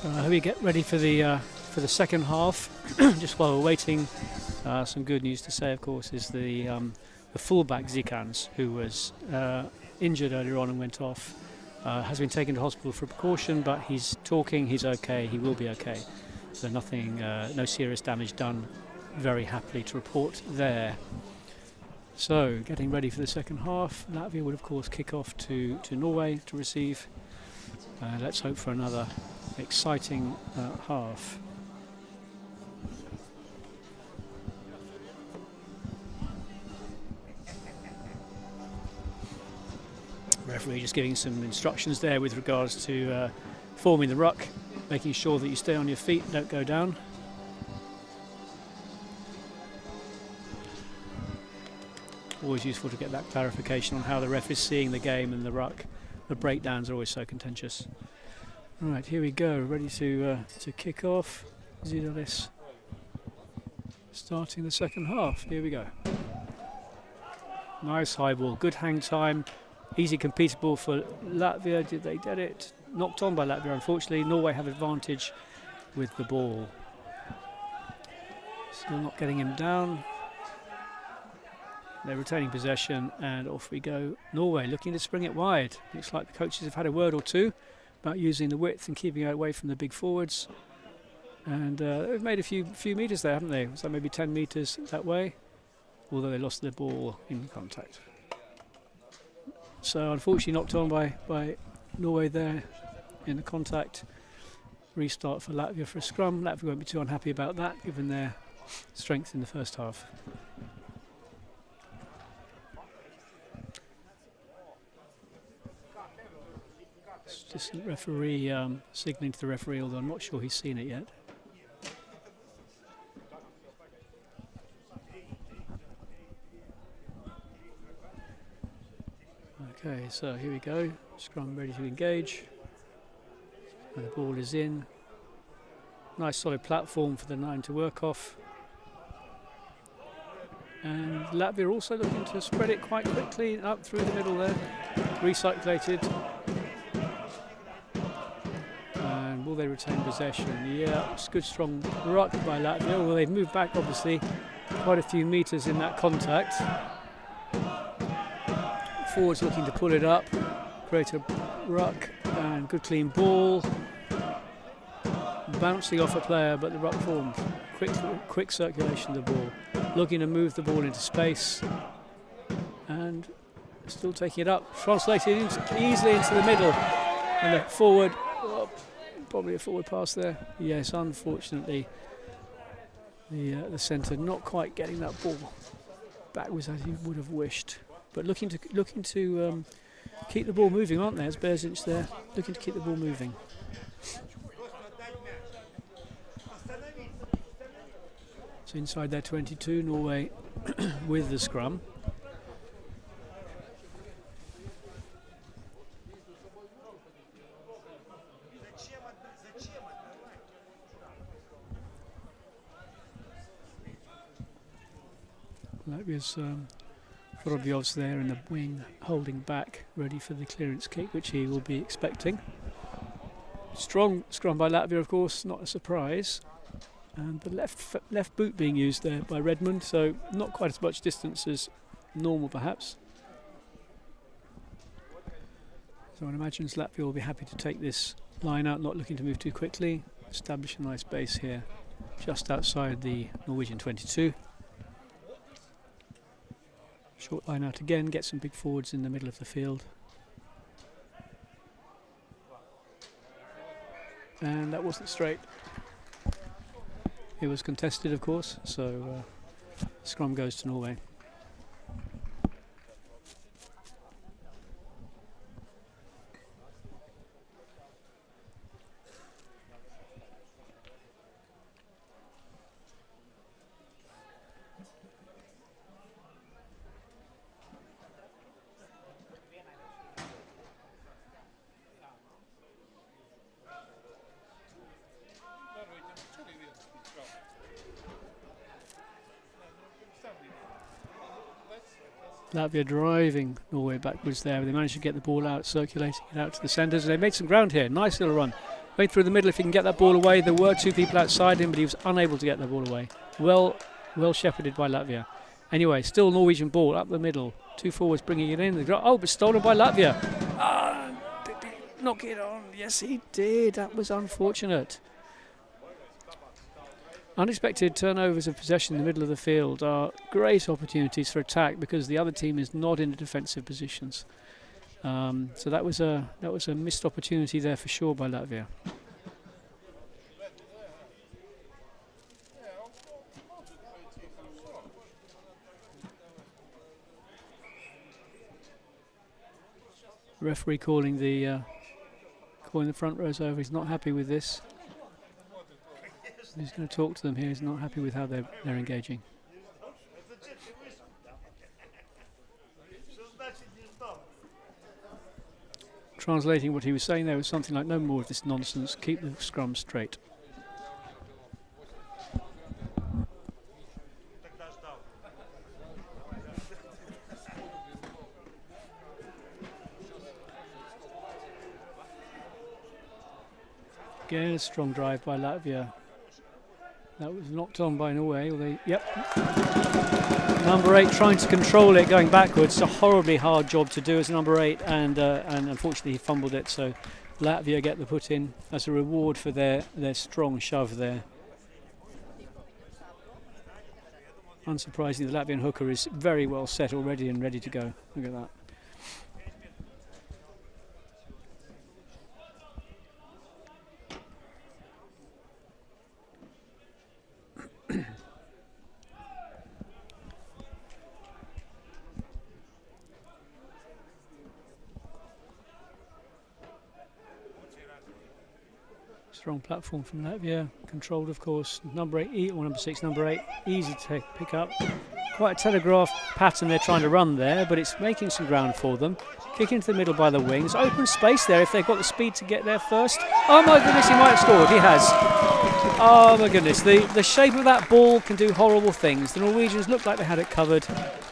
So I hope you get ready for the second half. Just while we're waiting, some good news to say, of course, is the fullback Zikans, who was injured earlier on and went off, has been taken to hospital for precaution, but he's talking, he's okay, he will be okay. So nothing, no serious damage done. Very happily to report there. So getting ready for the second half. Latvia would of course kick off to Norway to receive. Let's hope for another exciting half. referee just giving some instructions there with regards to forming the ruck, making sure that you stay on your feet, don't go down. Always useful to get that clarification on how the ref is seeing the game and the ruck. The breakdowns are always so contentious. Right, here we go, ready to kick off. Zidalis starting the second half. Here we go. Nice high ball, good hang time, easy completable for Latvia. Did they get it? Knocked on by Latvia, unfortunately. Norway have advantage with the ball. Still not getting him down. They're retaining possession, and off we go. Norway looking to spring it wide. Looks like the coaches have had a word or two about using the width and keeping it away from the big forwards. And they've made a few metres there, haven't they? So maybe 10 metres that way, although they lost the ball in contact. So unfortunately knocked on by Norway there in the contact. Restart for Latvia for a scrum. Latvia won't be too unhappy about that, given their strength in the first half. Assistant referee signalling to the referee, although I'm not sure he's seen it yet. Okay, so here we go. Scrum ready to engage. And the ball is in. Nice solid platform for the 9 to work off. And Latvia also looking to spread it quite quickly up through the middle there. Recirculated. And will they retain possession? Yeah, it's good strong ruck by Latvia. Well, they've moved back obviously quite a few metres in that contact. Forwards looking to pull it up, create a ruck, and good clean ball. Bouncing off a player, but the ruck formed. Quick circulation of the ball. Looking to move the ball into space. And still taking it up. Translated easily into the middle. And the forward, probably a forward pass there. Yes, unfortunately, the centre not quite getting that ball backwards as he would have wished. But looking to keep the ball moving, aren't they? As Berzic there, looking to keep the ball moving. So inside their 22, Norway with the scrum. Latvia's Robiov's there in the wing, holding back, ready for the clearance kick, which he will be expecting. Strong scrum by Latvia, of course, not a surprise. And the left boot being used there by Redmond, so not quite as much distance as normal, perhaps. So one imagines Latvia will be happy to take this line out, not looking to move too quickly. Establish a nice base here, just outside the Norwegian 22. Short line out again, get some big forwards in the middle of the field. And that wasn't straight. It was contested, of course, so scrum goes to Norway. Latvia driving Norway backwards there. They managed to get the ball out, circulating it out to the centres. They made some ground here. Nice little run. Right through the middle if he can get that ball away. There were two people outside him, but he was unable to get the ball away. Well shepherded by Latvia. Anyway, still Norwegian ball up the middle. Two forwards bringing it in. Oh, but stolen by Latvia. Did he knock it on? Yes, he did. That was unfortunate. Unexpected turnovers of possession in the middle of the field are great opportunities for attack because the other team is not in defensive positions. So that was a missed opportunity there for sure by Latvia. Referee calling the front rows over. He's not happy with this. He's going to talk to them here. He's not happy with how they're engaging. Translating what he was saying there was something like, no more of this nonsense, keep the scrum straight. Again, a strong drive by Latvia. That was knocked on by Norway. Yep. Number 8 trying to control it going backwards. It's a horribly hard job to do as number 8, and unfortunately he fumbled it. So Latvia get the put in as a reward for their strong shove there. Unsurprisingly, the Latvian hooker is very well set already and ready to go. Look at that. Strong platform from Latvia, controlled of course. Number 8, or number 6, number 8, easy to pick up. Quite a telegraph pattern they're trying to run there, but it's making some ground for them. Kick into the middle by the wings. Open space there if they've got the speed to get there first. Oh my goodness, he might have scored. He has. Oh my goodness, the shape of that ball can do horrible things. The Norwegians looked like they had it covered.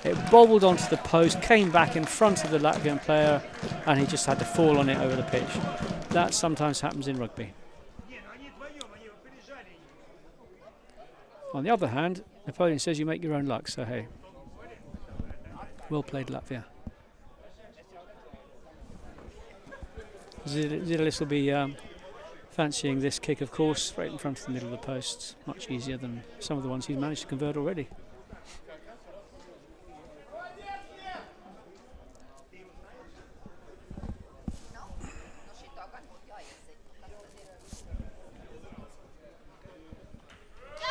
It bobbled onto the post, came back in front of the Latvian player, and he just had to fall on it over the pitch. That sometimes happens in rugby. On the other hand, Napoleon says you make your own luck, so hey. Well played, Latvia. Zidalis will be fancying this kick, of course, right in front of the middle of the post. Much easier than some of the ones he's managed to convert already.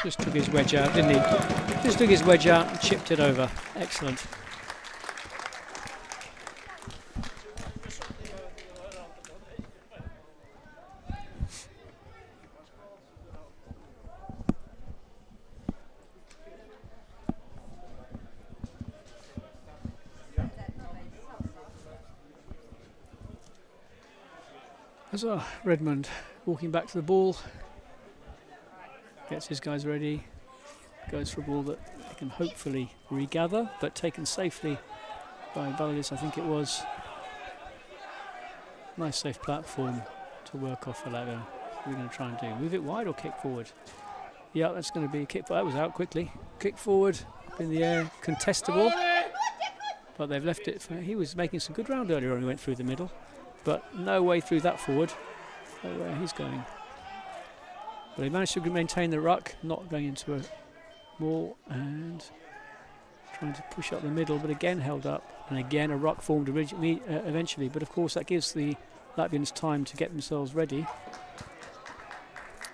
Just took his wedge out, didn't he? Just took his wedge out and chipped it over. Excellent. As Redmond walking back to the ball. Gets his guys ready, goes for a ball that they can hopefully regather, but taken safely by Valmiera, I think it was. Nice safe platform to work off for Latvia. We're going to try and do. Move it wide or kick forward? Yeah, that's going to be a kick. That was out quickly. Kick forward, up in the air, contestable. But they've left it. He was making some good ground earlier when he went through the middle, but no way through that forward. No where he's going. But he managed to maintain the ruck, not going into a maul, and trying to push up the middle, but again held up, and again a ruck formed eventually. But of course that gives the Latvians time to get themselves ready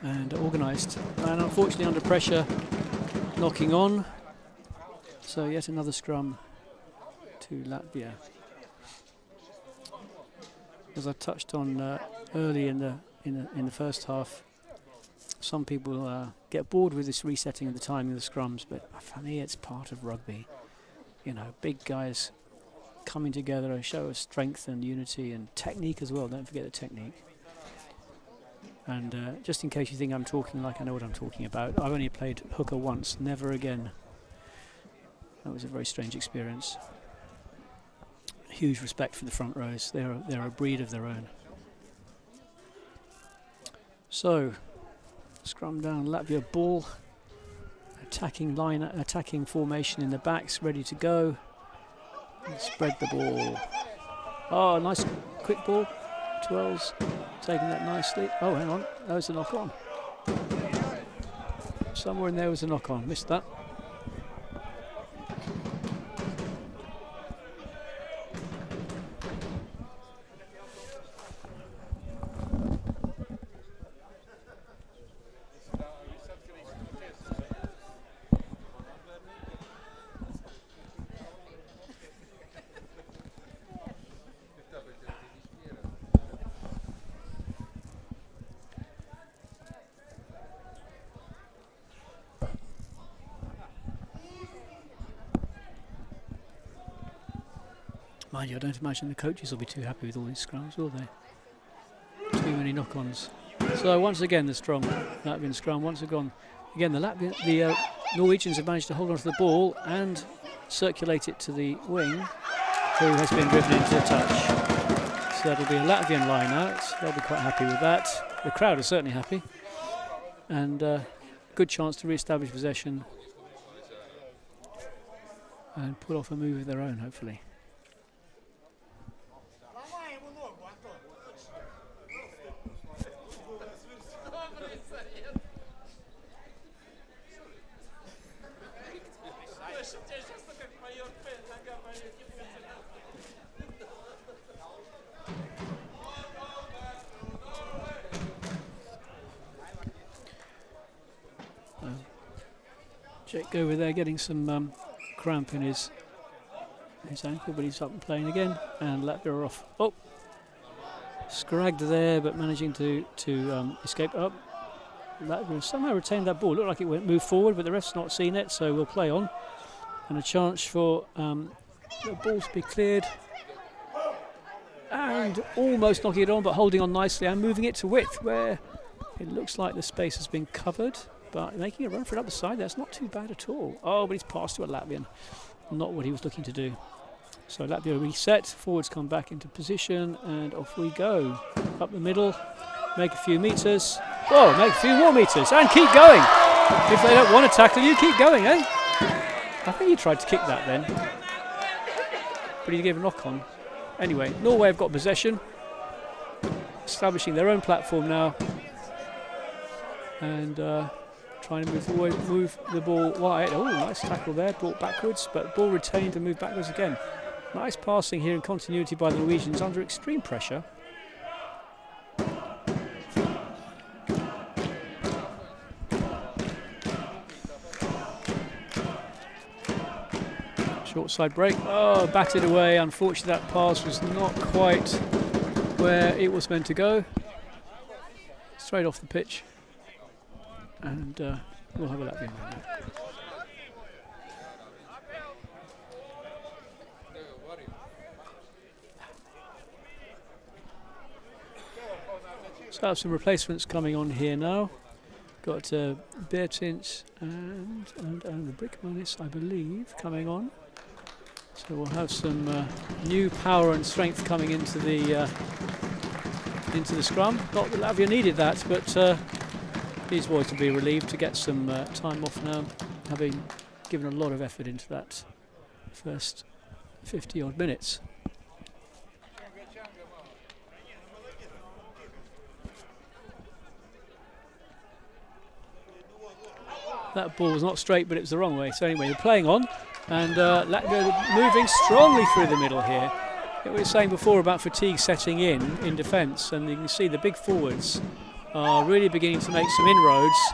and organised. And unfortunately under pressure, knocking on. So yet another scrum to Latvia. As I touched on early in the first half. Some people get bored with this resetting of the timing of the scrums, but for me it's part of rugby. You know, big guys coming together, a show of strength and unity and technique as well. Don't forget the technique. And just in case you think I'm talking like I know what I'm talking about, I've only played hooker once, never again. That was a very strange experience. Huge respect for the front rows. They're a breed of their own. So. Scrum down, Latvia ball, attacking formation in the backs, ready to go. And spread the ball. Oh, nice quick ball. 12's taking that nicely. Oh, hang on, that was a knock on. Somewhere in there was a knock on, missed that. Mind you, I don't imagine the coaches will be too happy with all these scrums, will they? Too many knock-ons. So once again, the strong Latvian scrum once again. Again, the Norwegians have managed to hold on to the ball and circulate it to the wing, who has been driven into touch. So that'll be a Latvian line out. They'll be quite happy with that. The crowd are certainly happy. And good chance to re-establish possession and pull off a move of their own, hopefully. Jake over there getting some cramp in his ankle, but he's up and playing again, and Latvia are off. Oh, scragged there, but managing to escape up. Latvia somehow retained that ball. Looked like it went move forward, but the ref's not seen it, so we'll play on. And a chance for the ball to be cleared, and almost knocking it on, but holding on nicely and moving it to width, where it looks like the space has been covered. But making a run for it up the side, that's not too bad at all. Oh, but he's passed to a Latvian. Not what he was looking to do. So Latvia reset, forwards come back into position, and off we go. Up the middle, make a few metres. Oh, make a few more metres, and keep going. If they don't want to tackle you, keep going, eh? I think he tried to kick that then. But he gave a knock on. Anyway, Norway have got possession. Establishing their own platform now. And trying to move the ball wide. Oh, nice tackle there, brought backwards, but ball retained and moved backwards again. Nice passing here in continuity by the Norwegians under extreme pressure. Short side break. Oh, batted away. Unfortunately, that pass was not quite where it was meant to go. Straight off the pitch. And we'll have a Latvian now. So I have some replacements coming on here now. Got Bertins and the Brickmanis, I believe, coming on. So we'll have some new power and strength coming into the scrum. Not that Latvia needed that, but these boys will be relieved to get some time off now, having given a lot of effort into that first 50 odd minutes. That ball was not straight, but it was the wrong way. So anyway, they're playing on, and Latvia moving strongly through the middle here. We were saying before about fatigue setting in defence, and you can see the big forwards are really beginning to make some inroads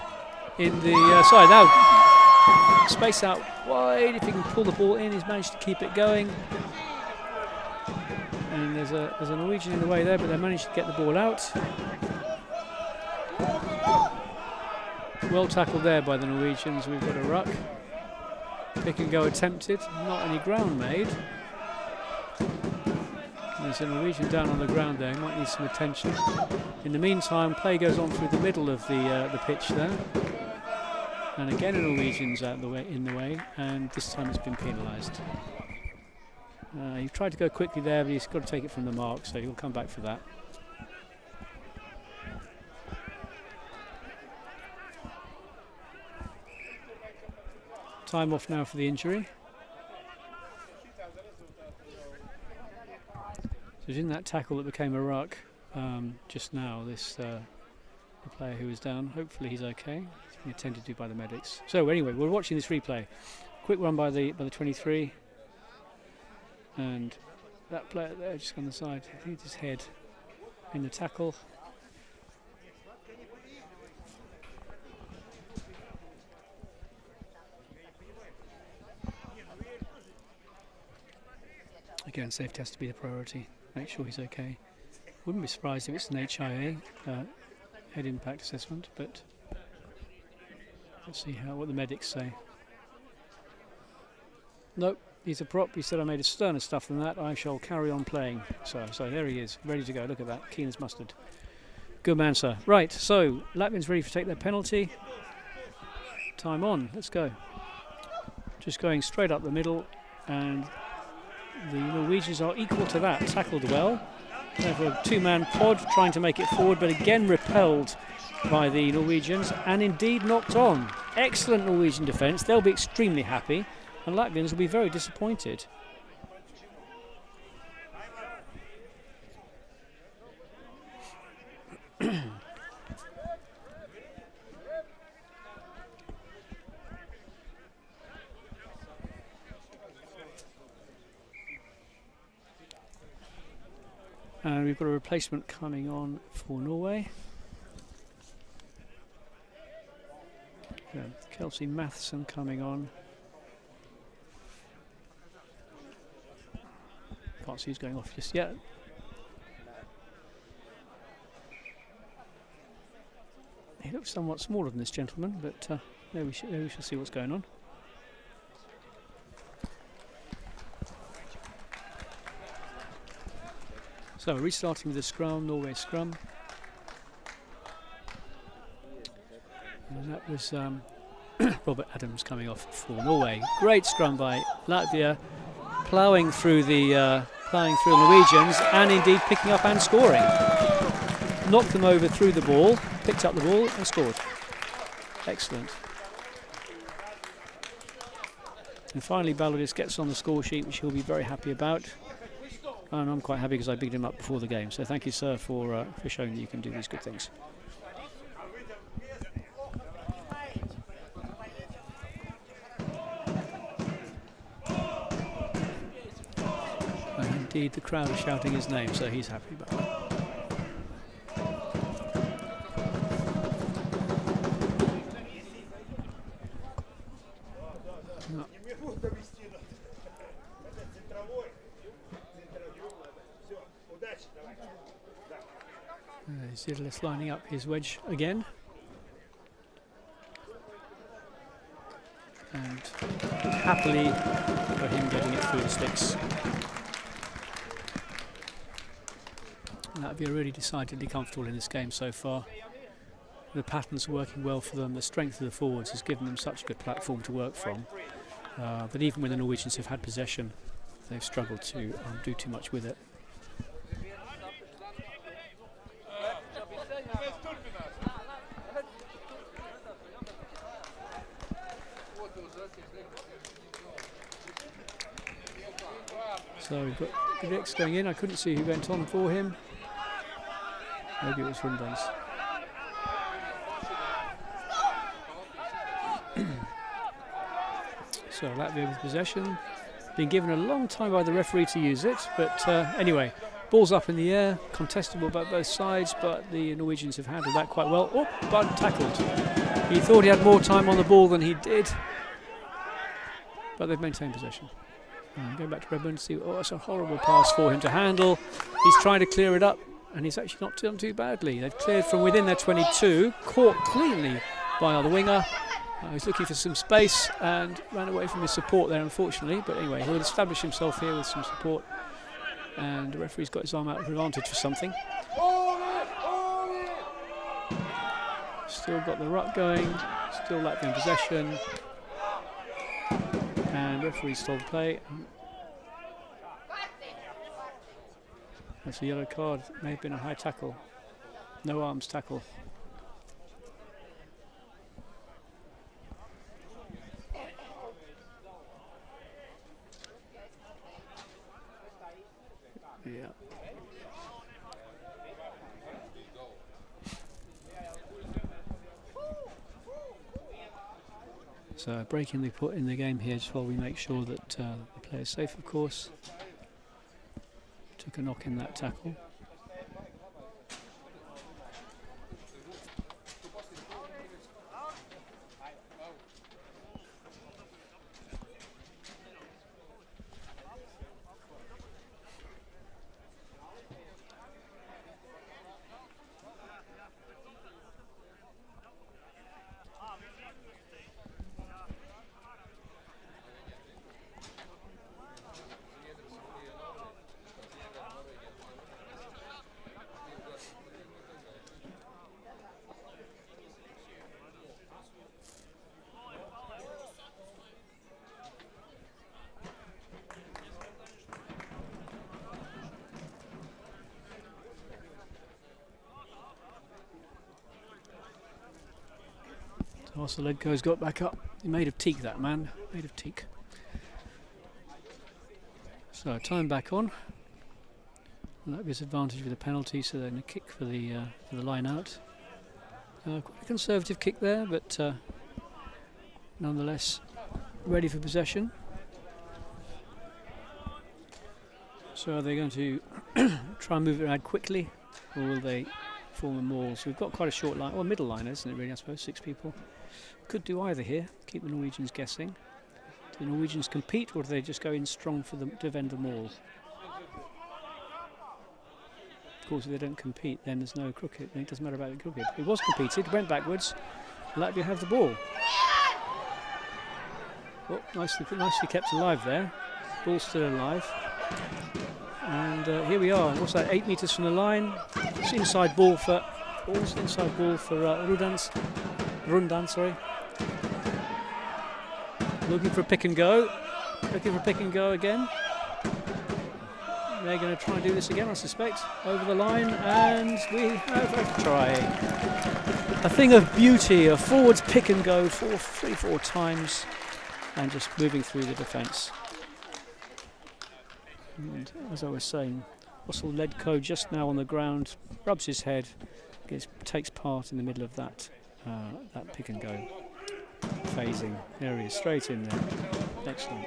in the side. Now, space out wide. If he can pull the ball in, he's managed to keep it going. And there's a Norwegian in the way there, but they managed to get the ball out. Well tackled there by the Norwegians. We've got a ruck. Pick and go attempted. Not any ground made. There's a Norwegian down on the ground there. He might need some attention. In the meantime, play goes on through the middle of the pitch there. And again, a Norwegian's out in the way, and this time it's been penalised. He tried to go quickly there, but he's got to take it from the mark, so he'll come back for that. Time off now for the injury. So it was in that tackle that became a ruck just now, this the player who was down. Hopefully he's okay. He's been attended to by the medics. So anyway, we're watching this replay. Quick run by the 23. And that player there just on the side, hit his head in the tackle. Again, safety has to be the priority. Make sure he's okay. Wouldn't be surprised if it's an HIA, head impact assessment, but let's see what the medics say. Nope, He's a prop. He said I made a sterner stuff than that. I shall carry on playing. So there he is, ready to go. Look at that, keen as mustard. Good man, sir. Right, so Latvians ready to take their penalty. Time on. Let's go. Just going straight up the middle, and the Norwegians are equal to that. Tackled well. They have a two-man pod trying to make it forward, but again repelled by the Norwegians, and indeed knocked on. Excellent Norwegian defence. They'll be extremely happy, and Latvians will be very disappointed. And we've got a replacement coming on for Norway. Yeah, Kelsey Matheson coming on. Can't see who's going off just yet. He looks somewhat smaller than this gentleman, but there we shall see what's going on. So restarting with the scrum, Norway scrum. And that was Robert Adams coming off for Norway. Great scrum by Latvia, ploughing through the Norwegians, and indeed picking up and scoring. Knocked them over through the ball, picked up the ball and scored. Excellent. And finally Balodis gets on the score sheet, which he'll be very happy about. And I'm quite happy because I bigged him up before the game. So thank you, sir, for showing that you can do these good things. And indeed, the crowd is shouting his name, so he's happy about that. Zidlis lining up his wedge again, and happily for him getting it through the sticks. Latvia are really decidedly comfortable in this game so far. The patterns are working well for them. The strength of the forwards has given them such a good platform to work from. But even when the Norwegians have had possession, they've struggled to do too much with it. So we've got Vix going in. I couldn't see who went on for him. Maybe it was Rundans. So Latvia with possession. Been given a long time by the referee to use it, but anyway, ball's up in the air, contestable by both sides, but the Norwegians have handled that quite well. Oh, but tackled. He thought he had more time on the ball than he did, but they've maintained possession. Going back to Redmond to see, oh, it's a horrible pass for him to handle. He's trying to clear it up, and he's actually not done too badly. They've cleared from within their 22, caught cleanly by our winger. He's looking for some space and ran away from his support there, unfortunately. But anyway, he'll establish himself here with some support, and the referee's got his arm out of advantage for something. Still got the ruck going, still Latvian possession. And referee stole the play. That's a yellow card. May have been a high tackle. No arms tackle. Yeah. So a break in they put in the game here just while we make sure that the player is safe, of course. Took a knock in that tackle. Ledko's got back up. He's made of teak, that man. Made of teak. So time back on. Latvia's advantage with a penalty, so then a kick for the line out. Quite a conservative kick there, but nonetheless ready for possession. So are they going to try and move it around quickly, or will they form a maul? So we've got quite a short line, or middle line, isn't it really, I suppose, 6 people. Could do either here, keep the Norwegians guessing. Do the Norwegians compete, or do they just go in strong for them to defend the maul? Of course, if they don't compete, then there's no crooked. It doesn't matter about the crooked. It was competed, went backwards. Latvia have the ball. Oh, nicely kept alive there. Ball still alive. And here we are. What's that? 8 metres from the line. It's inside ball for Rundan. Sorry. Looking for a pick and go. Looking for a pick and go again. They're going to try and do this again, I suspect. Over the line, and we have a try. A thing of beauty, a forwards pick and go 3-4 times, and just moving through the defence. And as I was saying, Russell Ledko just now on the ground, rubs his head, takes part in the middle of that pick and go. Phasing. There he is, straight in there. Excellent.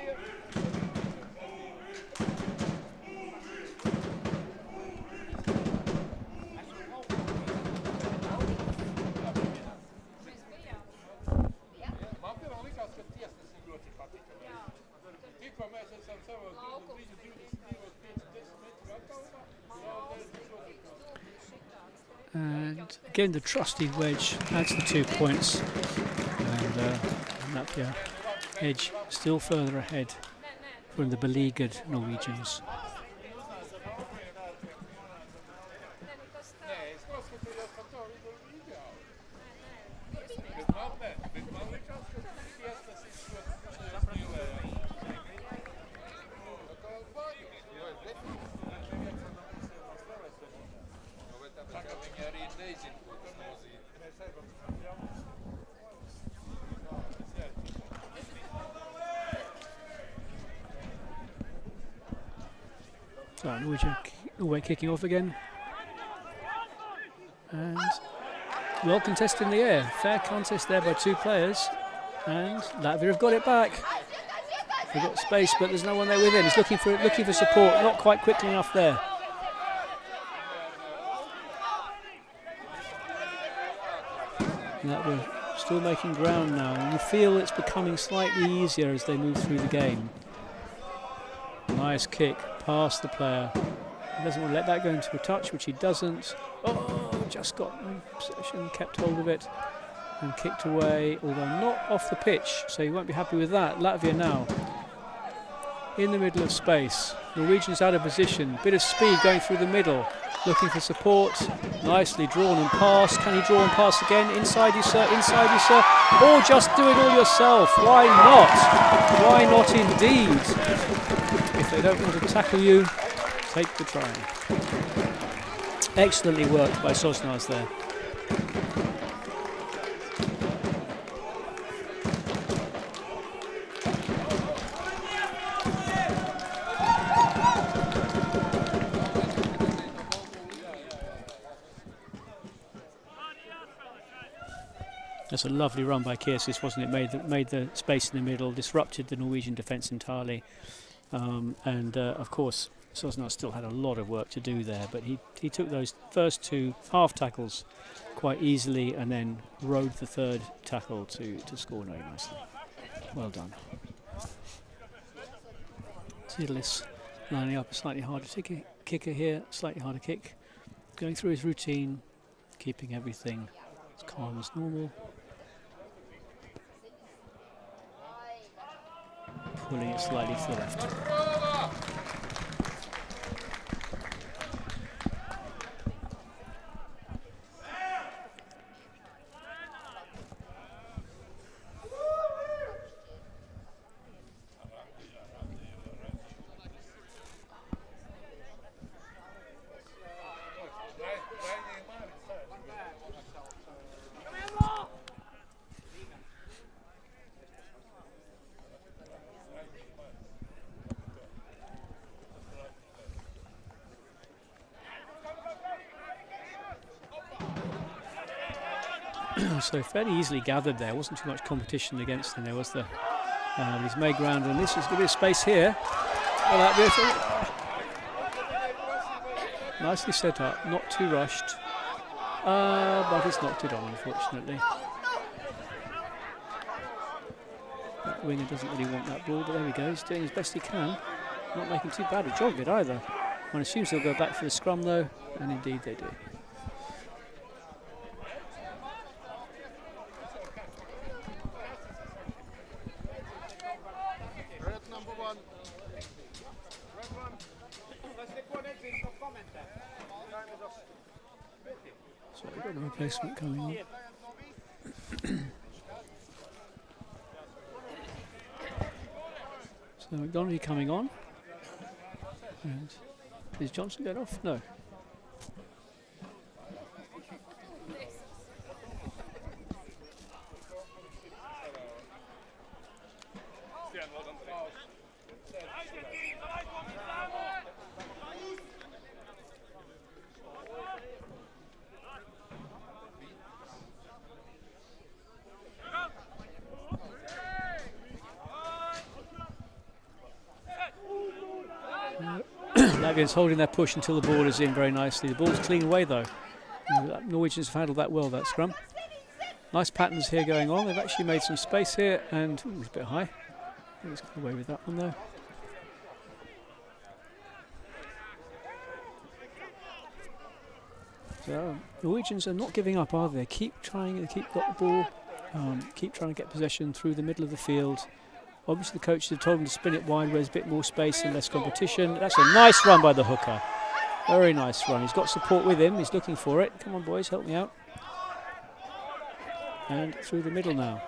And again, the trusty wedge adds the 2 points, and Latvia edge still further ahead from the beleaguered Norwegians. So Norway kicking off again, and well contested in the air. Fair contest there by 2 players, and Latvia have got it back. They've got space, but there's no one there with him. He's looking for support, not quite quickly enough there. Latvia still making ground now, and you feel it's becoming slightly easier as they move through the game. Nice kick past the player. He doesn't want to let that go into a touch, which he doesn't. Oh, just got in possession, kept hold of it and kicked away, although not off the pitch, so you won't be happy with that. Latvia now in the middle of space. Norwegians out of position, bit of speed going through the middle, looking for support. Nicely drawn and passed. Can he draw and pass again? Inside you, sir, inside you, sir. Or just do it all yourself. Why not? Why not indeed? If they don't want to tackle you, take the try. Excellently worked by Sosnas there. That's a lovely run by Kiersis, wasn't it? Made the space in the middle, disrupted the Norwegian defence entirely. Of course, Sosnas still had a lot of work to do there, but he took those first 2 half tackles quite easily and then rode the 3rd tackle to score very nicely. Well done. Zidlis lining up a slightly harder kicker here, slightly harder kick. Going through his routine, keeping everything as calm as normal. Pulling it slightly to the left. So fairly easily gathered there. Wasn't too much competition against him. There was the he's made ground, and this is a bit of space here. Nicely set up, not too rushed, but he's knocked it on, unfortunately. That winger doesn't really want that ball, but there we go. He's doing as best he can. Not making too bad a job of it either. One assumes they'll go back for the scrum though, and indeed they do. So we've got a replacement coming on. So McDonagh coming on. And is Johnson going off? No. Latvians holding their push until the ball is in very nicely. The ball's clean away though. Norwegians have handled that well, that scrum. Nice patterns here going on. They've actually made some space here, and it's a bit high. Let's get away with that one though. So Norwegians are not giving up, are they? Keep trying. They keep got the ball. Keep trying to get possession through the middle of the field. Obviously the coaches have told them to spin it wide where there's a bit more space and less competition. That's a nice run by the hooker. Very nice run. He's got support with him. He's looking for it. Come on boys, help me out. And through the middle now.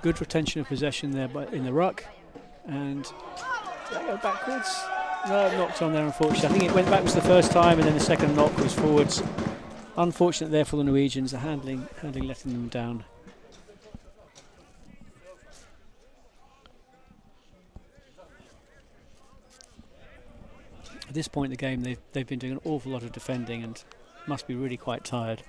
Good retention of possession there in the ruck. And did that go backwards? No, knocked on there unfortunately. I think it went backwards the first time, and then the second knock was forwards. Unfortunate there for the Norwegians. The handling letting them down. At this point in the game, they've been doing an awful lot of defending and must be really quite tired.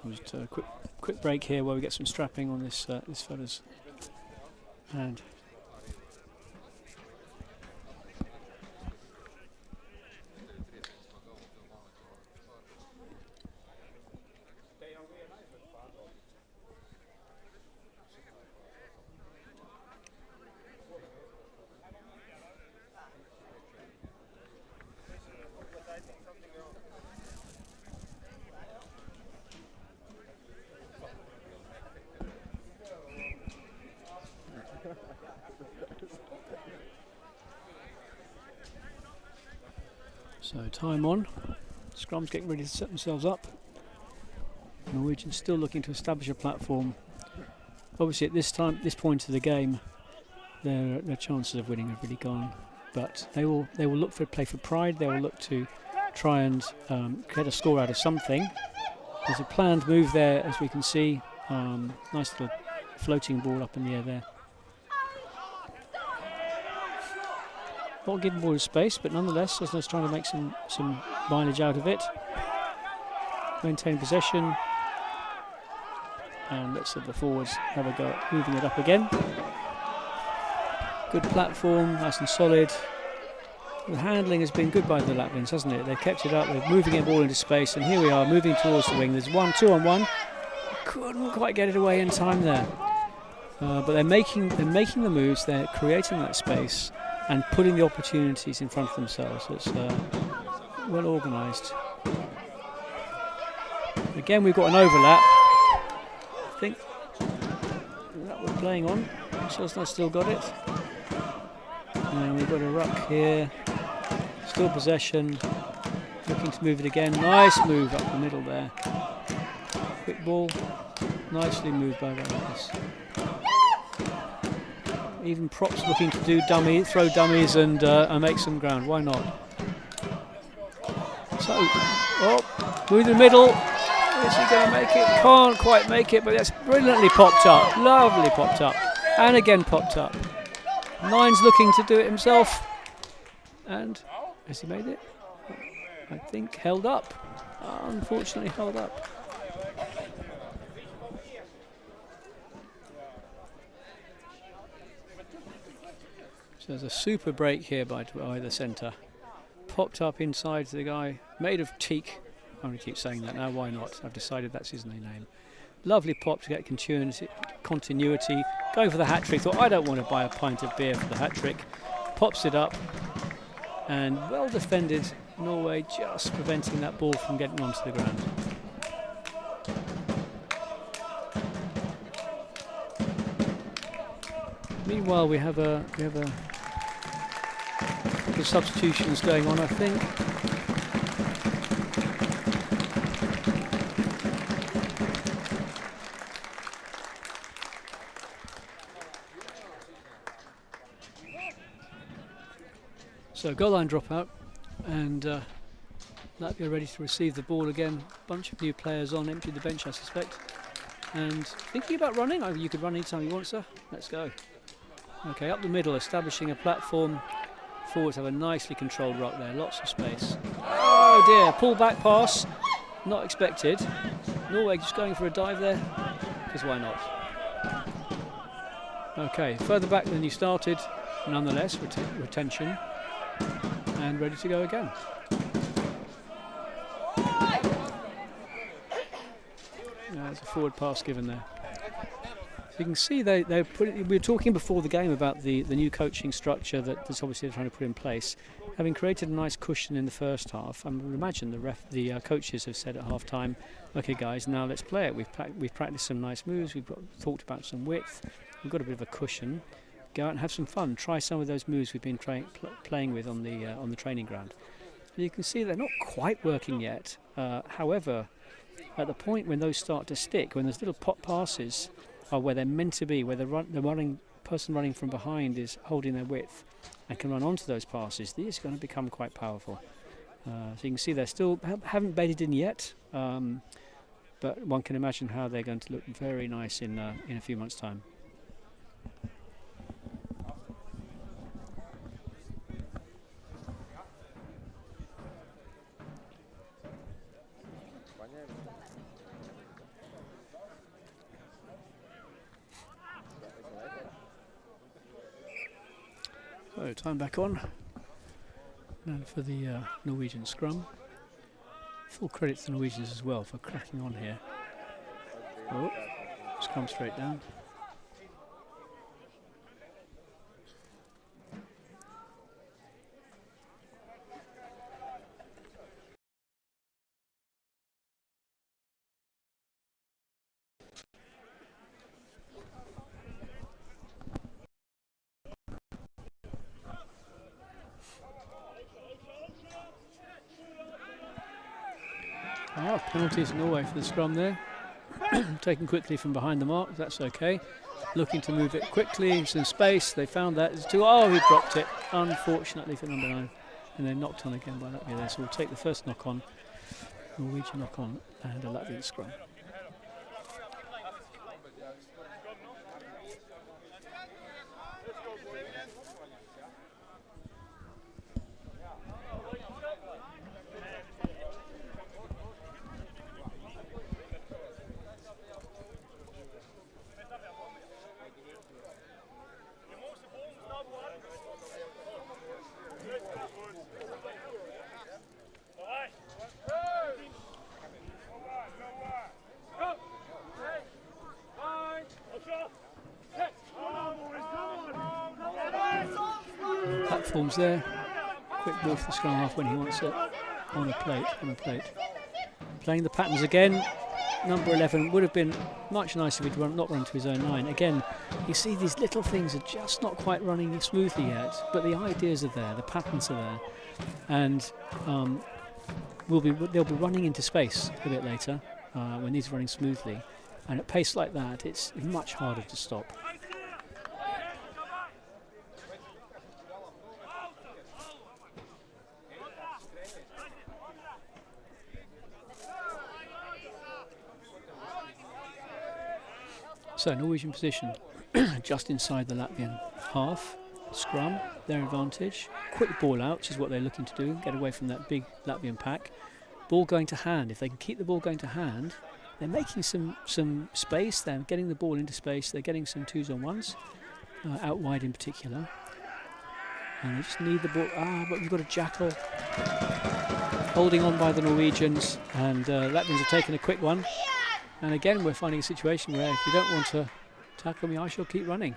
Just a quick break here while we get some strapping on this fella's hand. So time on, Scrum's getting ready to set themselves up. Norwegians still looking to establish a platform. Obviously at this point of the game, their chances of winning have really gone. But they will look for play for pride. They will look to try and get a score out of something. There's a planned move there, as we can see. Nice little floating ball up in the air there. Not giving ball space, but nonetheless, Oslo's trying to make some mileage out of it. Maintain possession. And let's have the forwards have a go at moving it up again. Good platform, nice and solid. The handling has been good by the Latvians, hasn't it? They've kept it up, they're moving it ball into space, and here we are moving towards the wing. There's 2-on-1. Couldn't quite get it away in time there. But they're making the moves, they're creating that space and putting the opportunities in front of themselves. It's well organised. Again, we've got an overlap. I think that we're playing on. Oslo's still got it. And we've got a ruck here. Still possession. Looking to move it again. Nice move up the middle there. Quick ball. Nicely moved by Valmiera. Even props looking to do throw dummies and make some ground. Why not? So, move the middle. Is he going to make it? Can't quite make it, but that's brilliantly popped up. Lovely popped up. And again popped up. Nine's looking to do it himself. And has he made it? I think held up. Unfortunately held up. So there's a super break here by the centre. Popped up inside the guy, made of teak. I'm going to keep saying that now, why not? I've decided that's his name. Lovely pop to get continuity. Going for the hat-trick. Thought, I don't want to buy a pint of beer for the hat-trick. Pops it up. And well defended, Norway just preventing that ball from getting onto the ground. Meanwhile, we have a couple of substitutions going on, I think. So goal line dropout, and Latvia ready to receive the ball again. Bunch of new players on, empty the bench I suspect. And thinking about running. Oh, you could run anytime you want, sir. Let's go. Okay, up the middle, establishing a platform. Forwards have a nicely controlled ruck there, lots of space. Oh dear, pull back pass, not expected. Norway just going for a dive there, because why not? Okay, further back than you started, nonetheless, retention. And ready to go again. There's a forward pass given there. So you can see they put it, we were talking before the game about the new coaching structure that's obviously they're trying to put in place. Having created a nice cushion in the first half, I would imagine the coaches have said at half time, okay guys, now let's play it. We've practiced some nice moves, talked about some width, we've got a bit of a cushion. Go out and have some fun. Try some of those moves we've been playing with on the training ground. And you can see they're not quite working yet. However, at the point when those start to stick, when those little pop passes are where they're meant to be, where the person running from behind is holding their width and can run onto those passes, these are going to become quite powerful. So you can see they still haven't bedded in yet, but one can imagine how they're going to look very nice in a few months' time. So time back on, and for the Norwegian scrum. Full credit to the Norwegians as well for cracking on here. Oh, scrum straight down. Penalties Norway for the scrum there. Taken quickly from behind the mark, that's okay. Looking to move it quickly, some space, they found that. Oh, he dropped it, unfortunately for number 9. And then knocked on again by Latvia there, so we'll take the first knock on, Norwegian knock on, and a Latvian scrum. Platforms there. Quick ball for the scrum half when he wants it. On a plate. Playing the patterns again. Number 11 would have been much nicer if he'd not run to his own line. Again, you see these little things are just not quite running smoothly yet, but the ideas are there, the patterns are there, and they'll be running into space a bit later when these are running smoothly. And at pace like that, it's much harder to stop. So Norwegian position just inside the Latvian half. Scrum, their advantage. Quick ball out, which is what they're looking to do, get away from that big Latvian pack. Ball going to hand. If they can keep the ball going to hand, they're making some space. They're getting the ball into space. They're getting some 2s on 1s, out wide in particular. And they just need the ball. But we've got a jackal holding on by the Norwegians, and Latvians have taken a quick one. And again, we're finding a situation where if you don't want to tackle me, I shall keep running.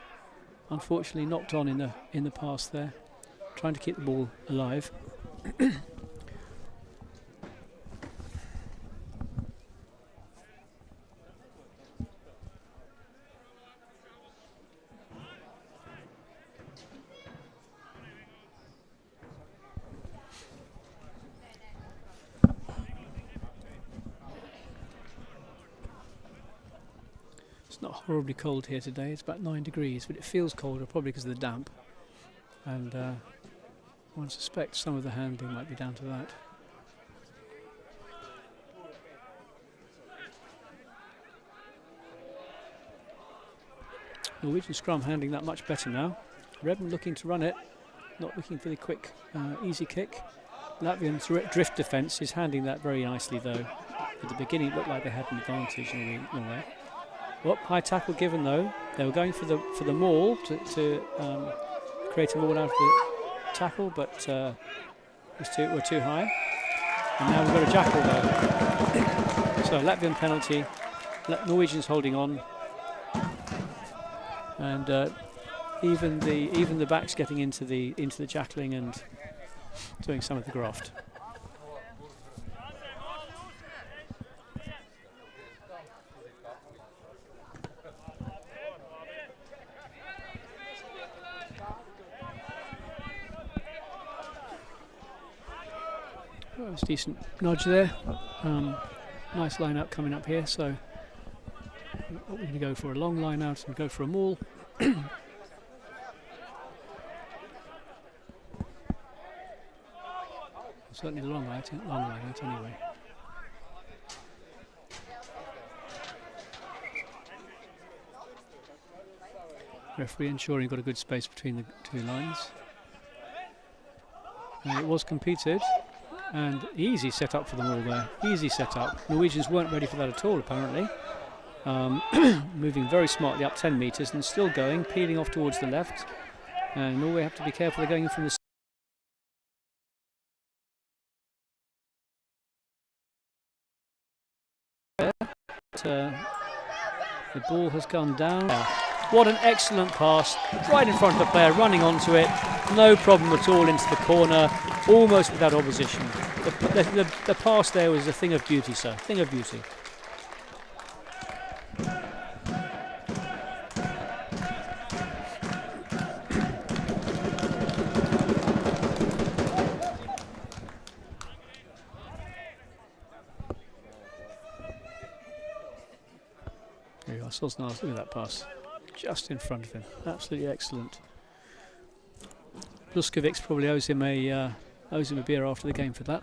Unfortunately, knocked on in the pass there, trying to keep the ball alive. It's not horribly cold here today, it's about 9 degrees, but it feels colder probably because of the damp, and one suspects some of the handling might be down to that. Norwegian scrum handling that much better now. Redmond looking to run it, not looking for the quick easy kick. Latvian drift defence is handling that very nicely though. At the beginning it looked like they had an advantage in Norway. Well, high tackle given though. They were going for the maul to create a maul out of the tackle, but we're too high. And now we've got a jackal though. So Latvian penalty. Norwegians holding on, and even the backs getting into the jackling and doing some of the graft. Well, it's a decent nudge there. Nice line out coming up here, so we're going to go for a long line out and go for a maul. Certainly a long line out anyway. Referee ensuring you've got a good space between the two lines. And it was competed. And easy set up for them all there. Easy set up. Norwegians weren't ready for that at all, apparently. Moving very smartly up 10 metres and still going, peeling off towards the left. And Norway have to be careful, they're going in from the the ball has gone down. What an excellent pass, right in front of the player, running onto it, no problem at all into the corner, almost without opposition. The pass there was a thing of beauty, sir, thing of beauty. There you are, Sosnars, look at that pass. Just in front of him, absolutely excellent. Bluskovic probably owes him a beer after the game for that.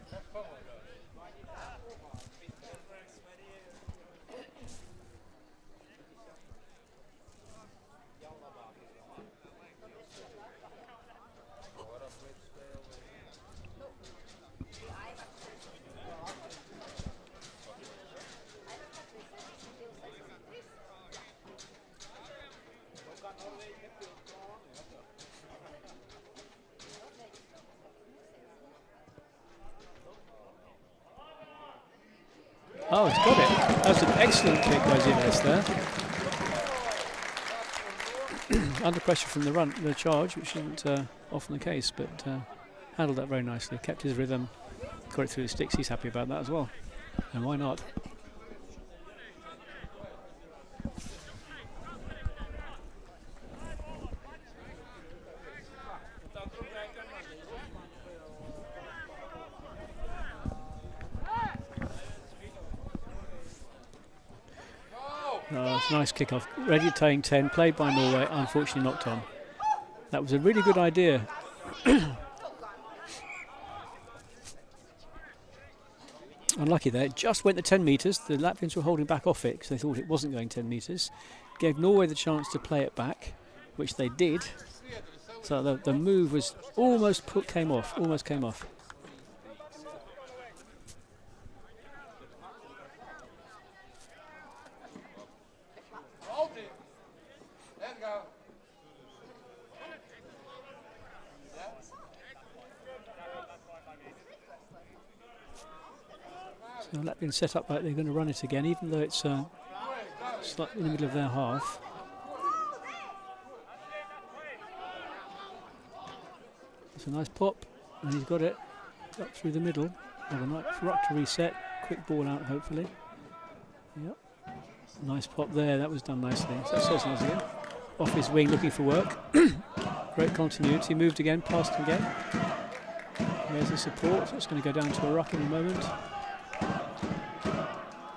Oh, he's got it. That's an excellent kick by Zives there. Under pressure from the charge, which isn't often the case, but handled that very nicely. Kept his rhythm, got it through the sticks. He's happy about that as well. And why not? It's a nice kick-off. Ready to take 10, played by Norway, unfortunately knocked on. That was a really good idea. Unlucky there, it just went the 10 metres. The Latvians were holding back off it because they thought it wasn't going 10 metres. Gave Norway the chance to play it back, which they did. So the move was almost came off. So Latvian set up like they're going to run it again, even though it's slightly in the middle of their half. It's a nice pop, and he's got it up through the middle. Well, a nice ruck to reset, quick ball out hopefully. Yep. Nice pop there, that was done nicely. So that's nice again. Off his wing looking for work. Great continuity, moved again, passed again. There's the support, so it's going to go down to a ruck in a moment.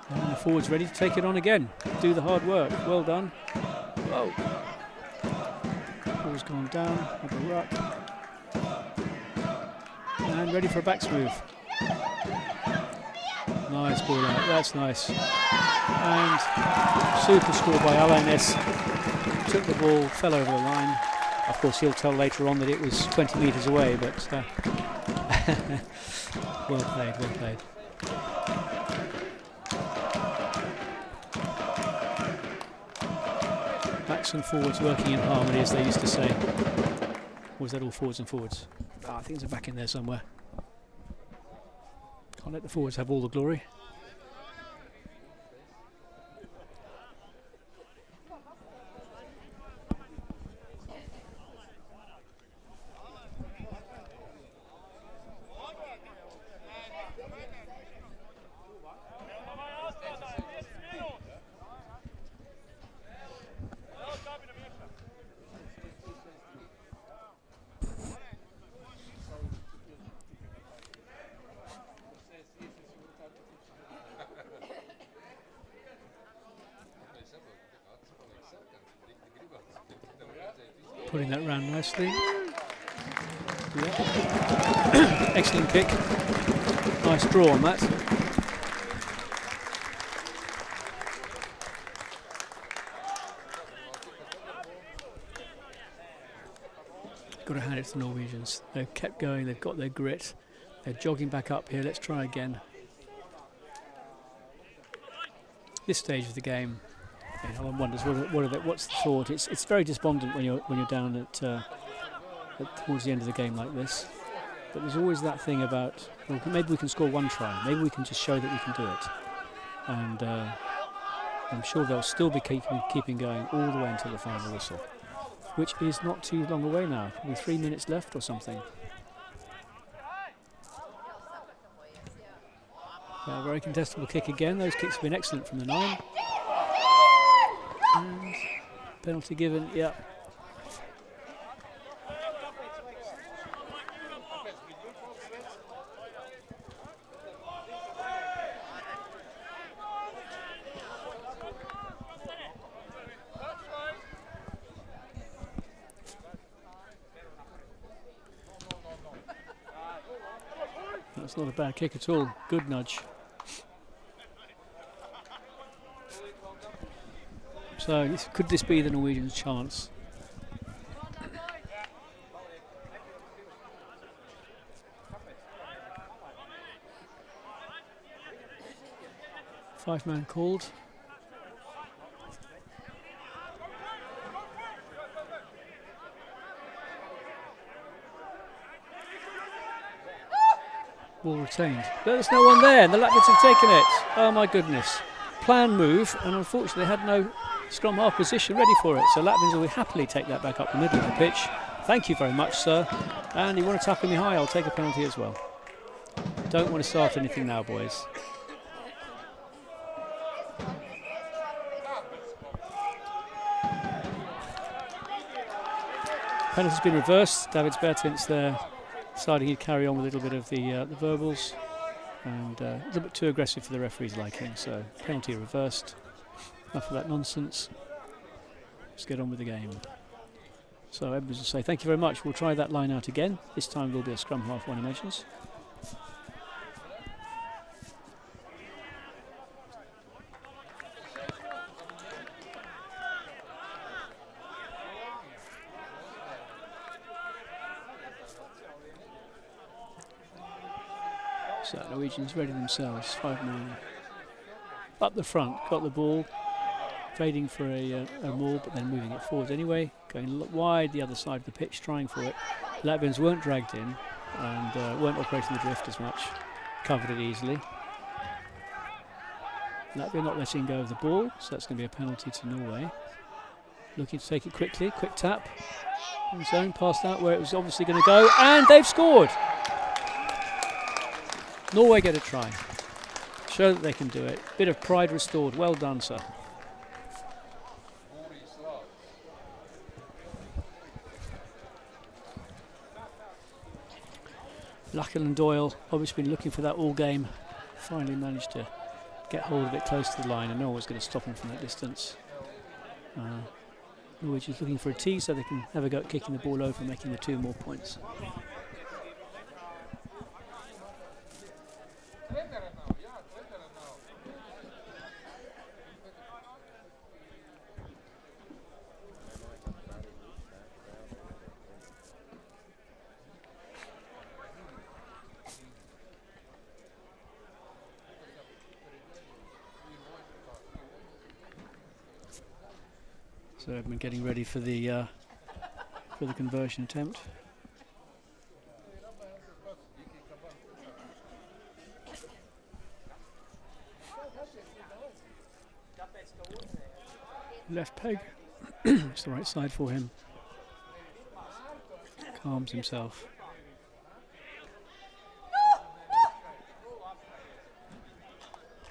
And the forward's ready to take it on again. Do the hard work. Well done. Whoa. Ball's gone down. Have a ruck. And ready for a backs move. Nice ball out. That's nice. And super score by Alanis. Took the ball, fell over the line. Of course, he'll tell later on that it was 20 metres away, but well played, well played. Backs and forwards working in harmony, as they used to say. Or was that all forwards and forwards? I think it's back in there somewhere. Can't let the forwards have all the glory. Putting that round nicely. Yeah. Excellent kick. Nice draw on that. Got to hand it to the Norwegians. They've kept going, they've got their grit. They're jogging back up here. Let's try again. This stage of the game, one wonders what's the thought. It's very despondent when you're down at towards the end of the game like this. But there's always that thing about, well, maybe we can score one try. Maybe we can just show that we can do it. And I'm sure they'll still be keeping going all the way until the final whistle, which is not too long away now. With 3 minutes left or something. Very contestable kick again. Those kicks have been excellent from the 9. And penalty given, yeah. That's not a bad kick at all. Good nudge. So could this be the Norwegians' chance? Five-man called. Ball retained. There's no one there, and the Latvians have taken it. Oh my goodness. Planned move, and unfortunately they had no scrum half position ready for it, so Latvians will happily take that back up the middle of the pitch. Thank you very much, sir. And you want to tackle me high, I'll take a penalty as well. Don't want to start anything now, boys. Penalty's been reversed. David Bertens there deciding he'd carry on with a little bit of the verbals, and a little bit too aggressive for the referee's liking, so penalty reversed. Enough of that nonsense. Let's get on with the game. So Edmonds will say thank you very much. We'll try that line out again. This time there'll be a scrum half animations. So Norwegians ready themselves, 5-9. Up the front, got the ball, fading for a maul, but then moving it forwards anyway, going wide the other side of the pitch, trying for it. Latvians weren't dragged in and weren't operating the drift as much, covered it easily. Latvia not letting go of the ball, so that's going to be a penalty to Norway. Looking to take it quickly, quick tap. On his own, past out where it was obviously going to go, and they've scored! Norway get a try. Show that they can do it. Bit of pride restored. Well done, sir. Luckin and Doyle obviously been looking for that all game. Finally managed to get hold of it close to the line, and no one's going to stop him from that distance. Norwich is looking for a tee so they can have a go at kicking the ball over and making the 2 more points. So I've been getting ready for the conversion attempt. Left peg. It's the right side for him. Calms himself.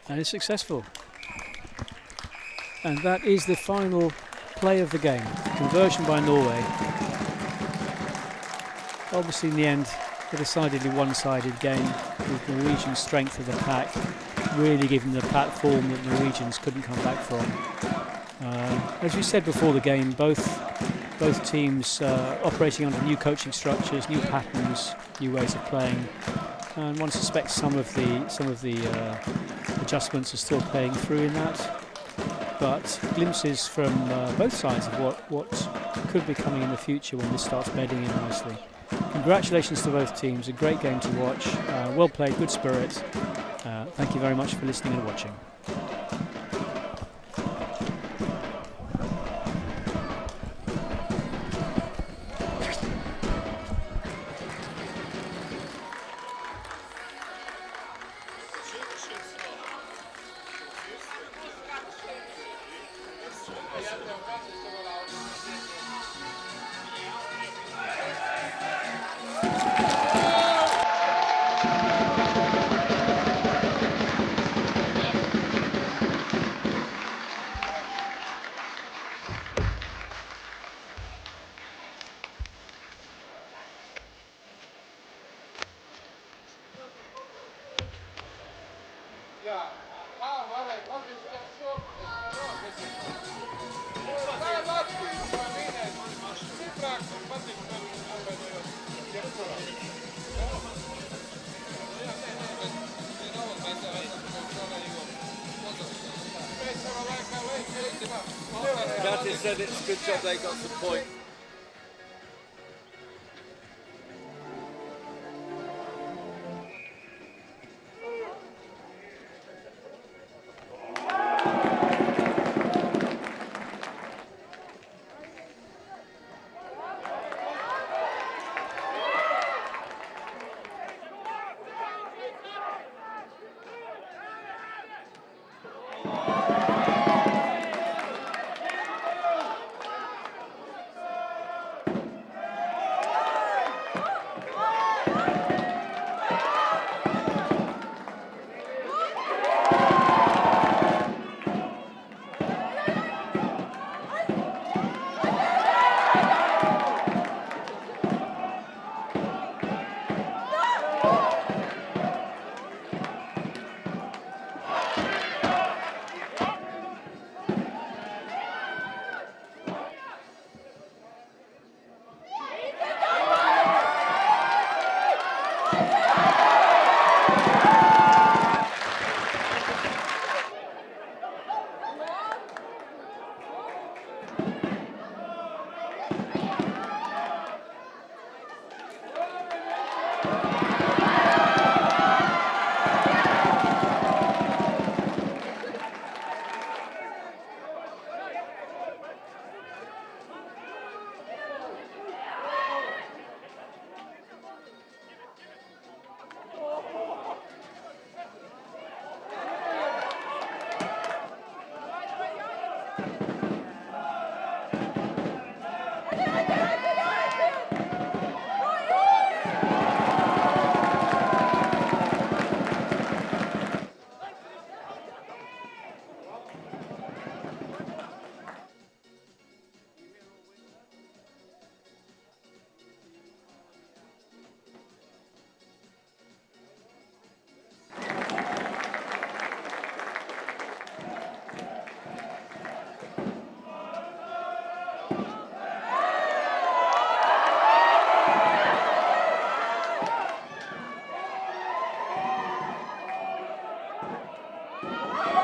And is successful. And that is the final play of the game. Conversion by Norway. Obviously in the end a decidedly one-sided game with Norwegian strength of the pack really giving the platform that Norwegians couldn't come back from. As we said before the game, both teams operating under new coaching structures, new patterns, new ways of playing, and one suspects some of the adjustments are still playing through in that. But glimpses from both sides of what could be coming in the future when this starts bedding in nicely. Congratulations to both teams, a great game to watch, well played, good spirit. Thank you very much for listening and watching. Kathy said it's a good job they got the point. Thank you.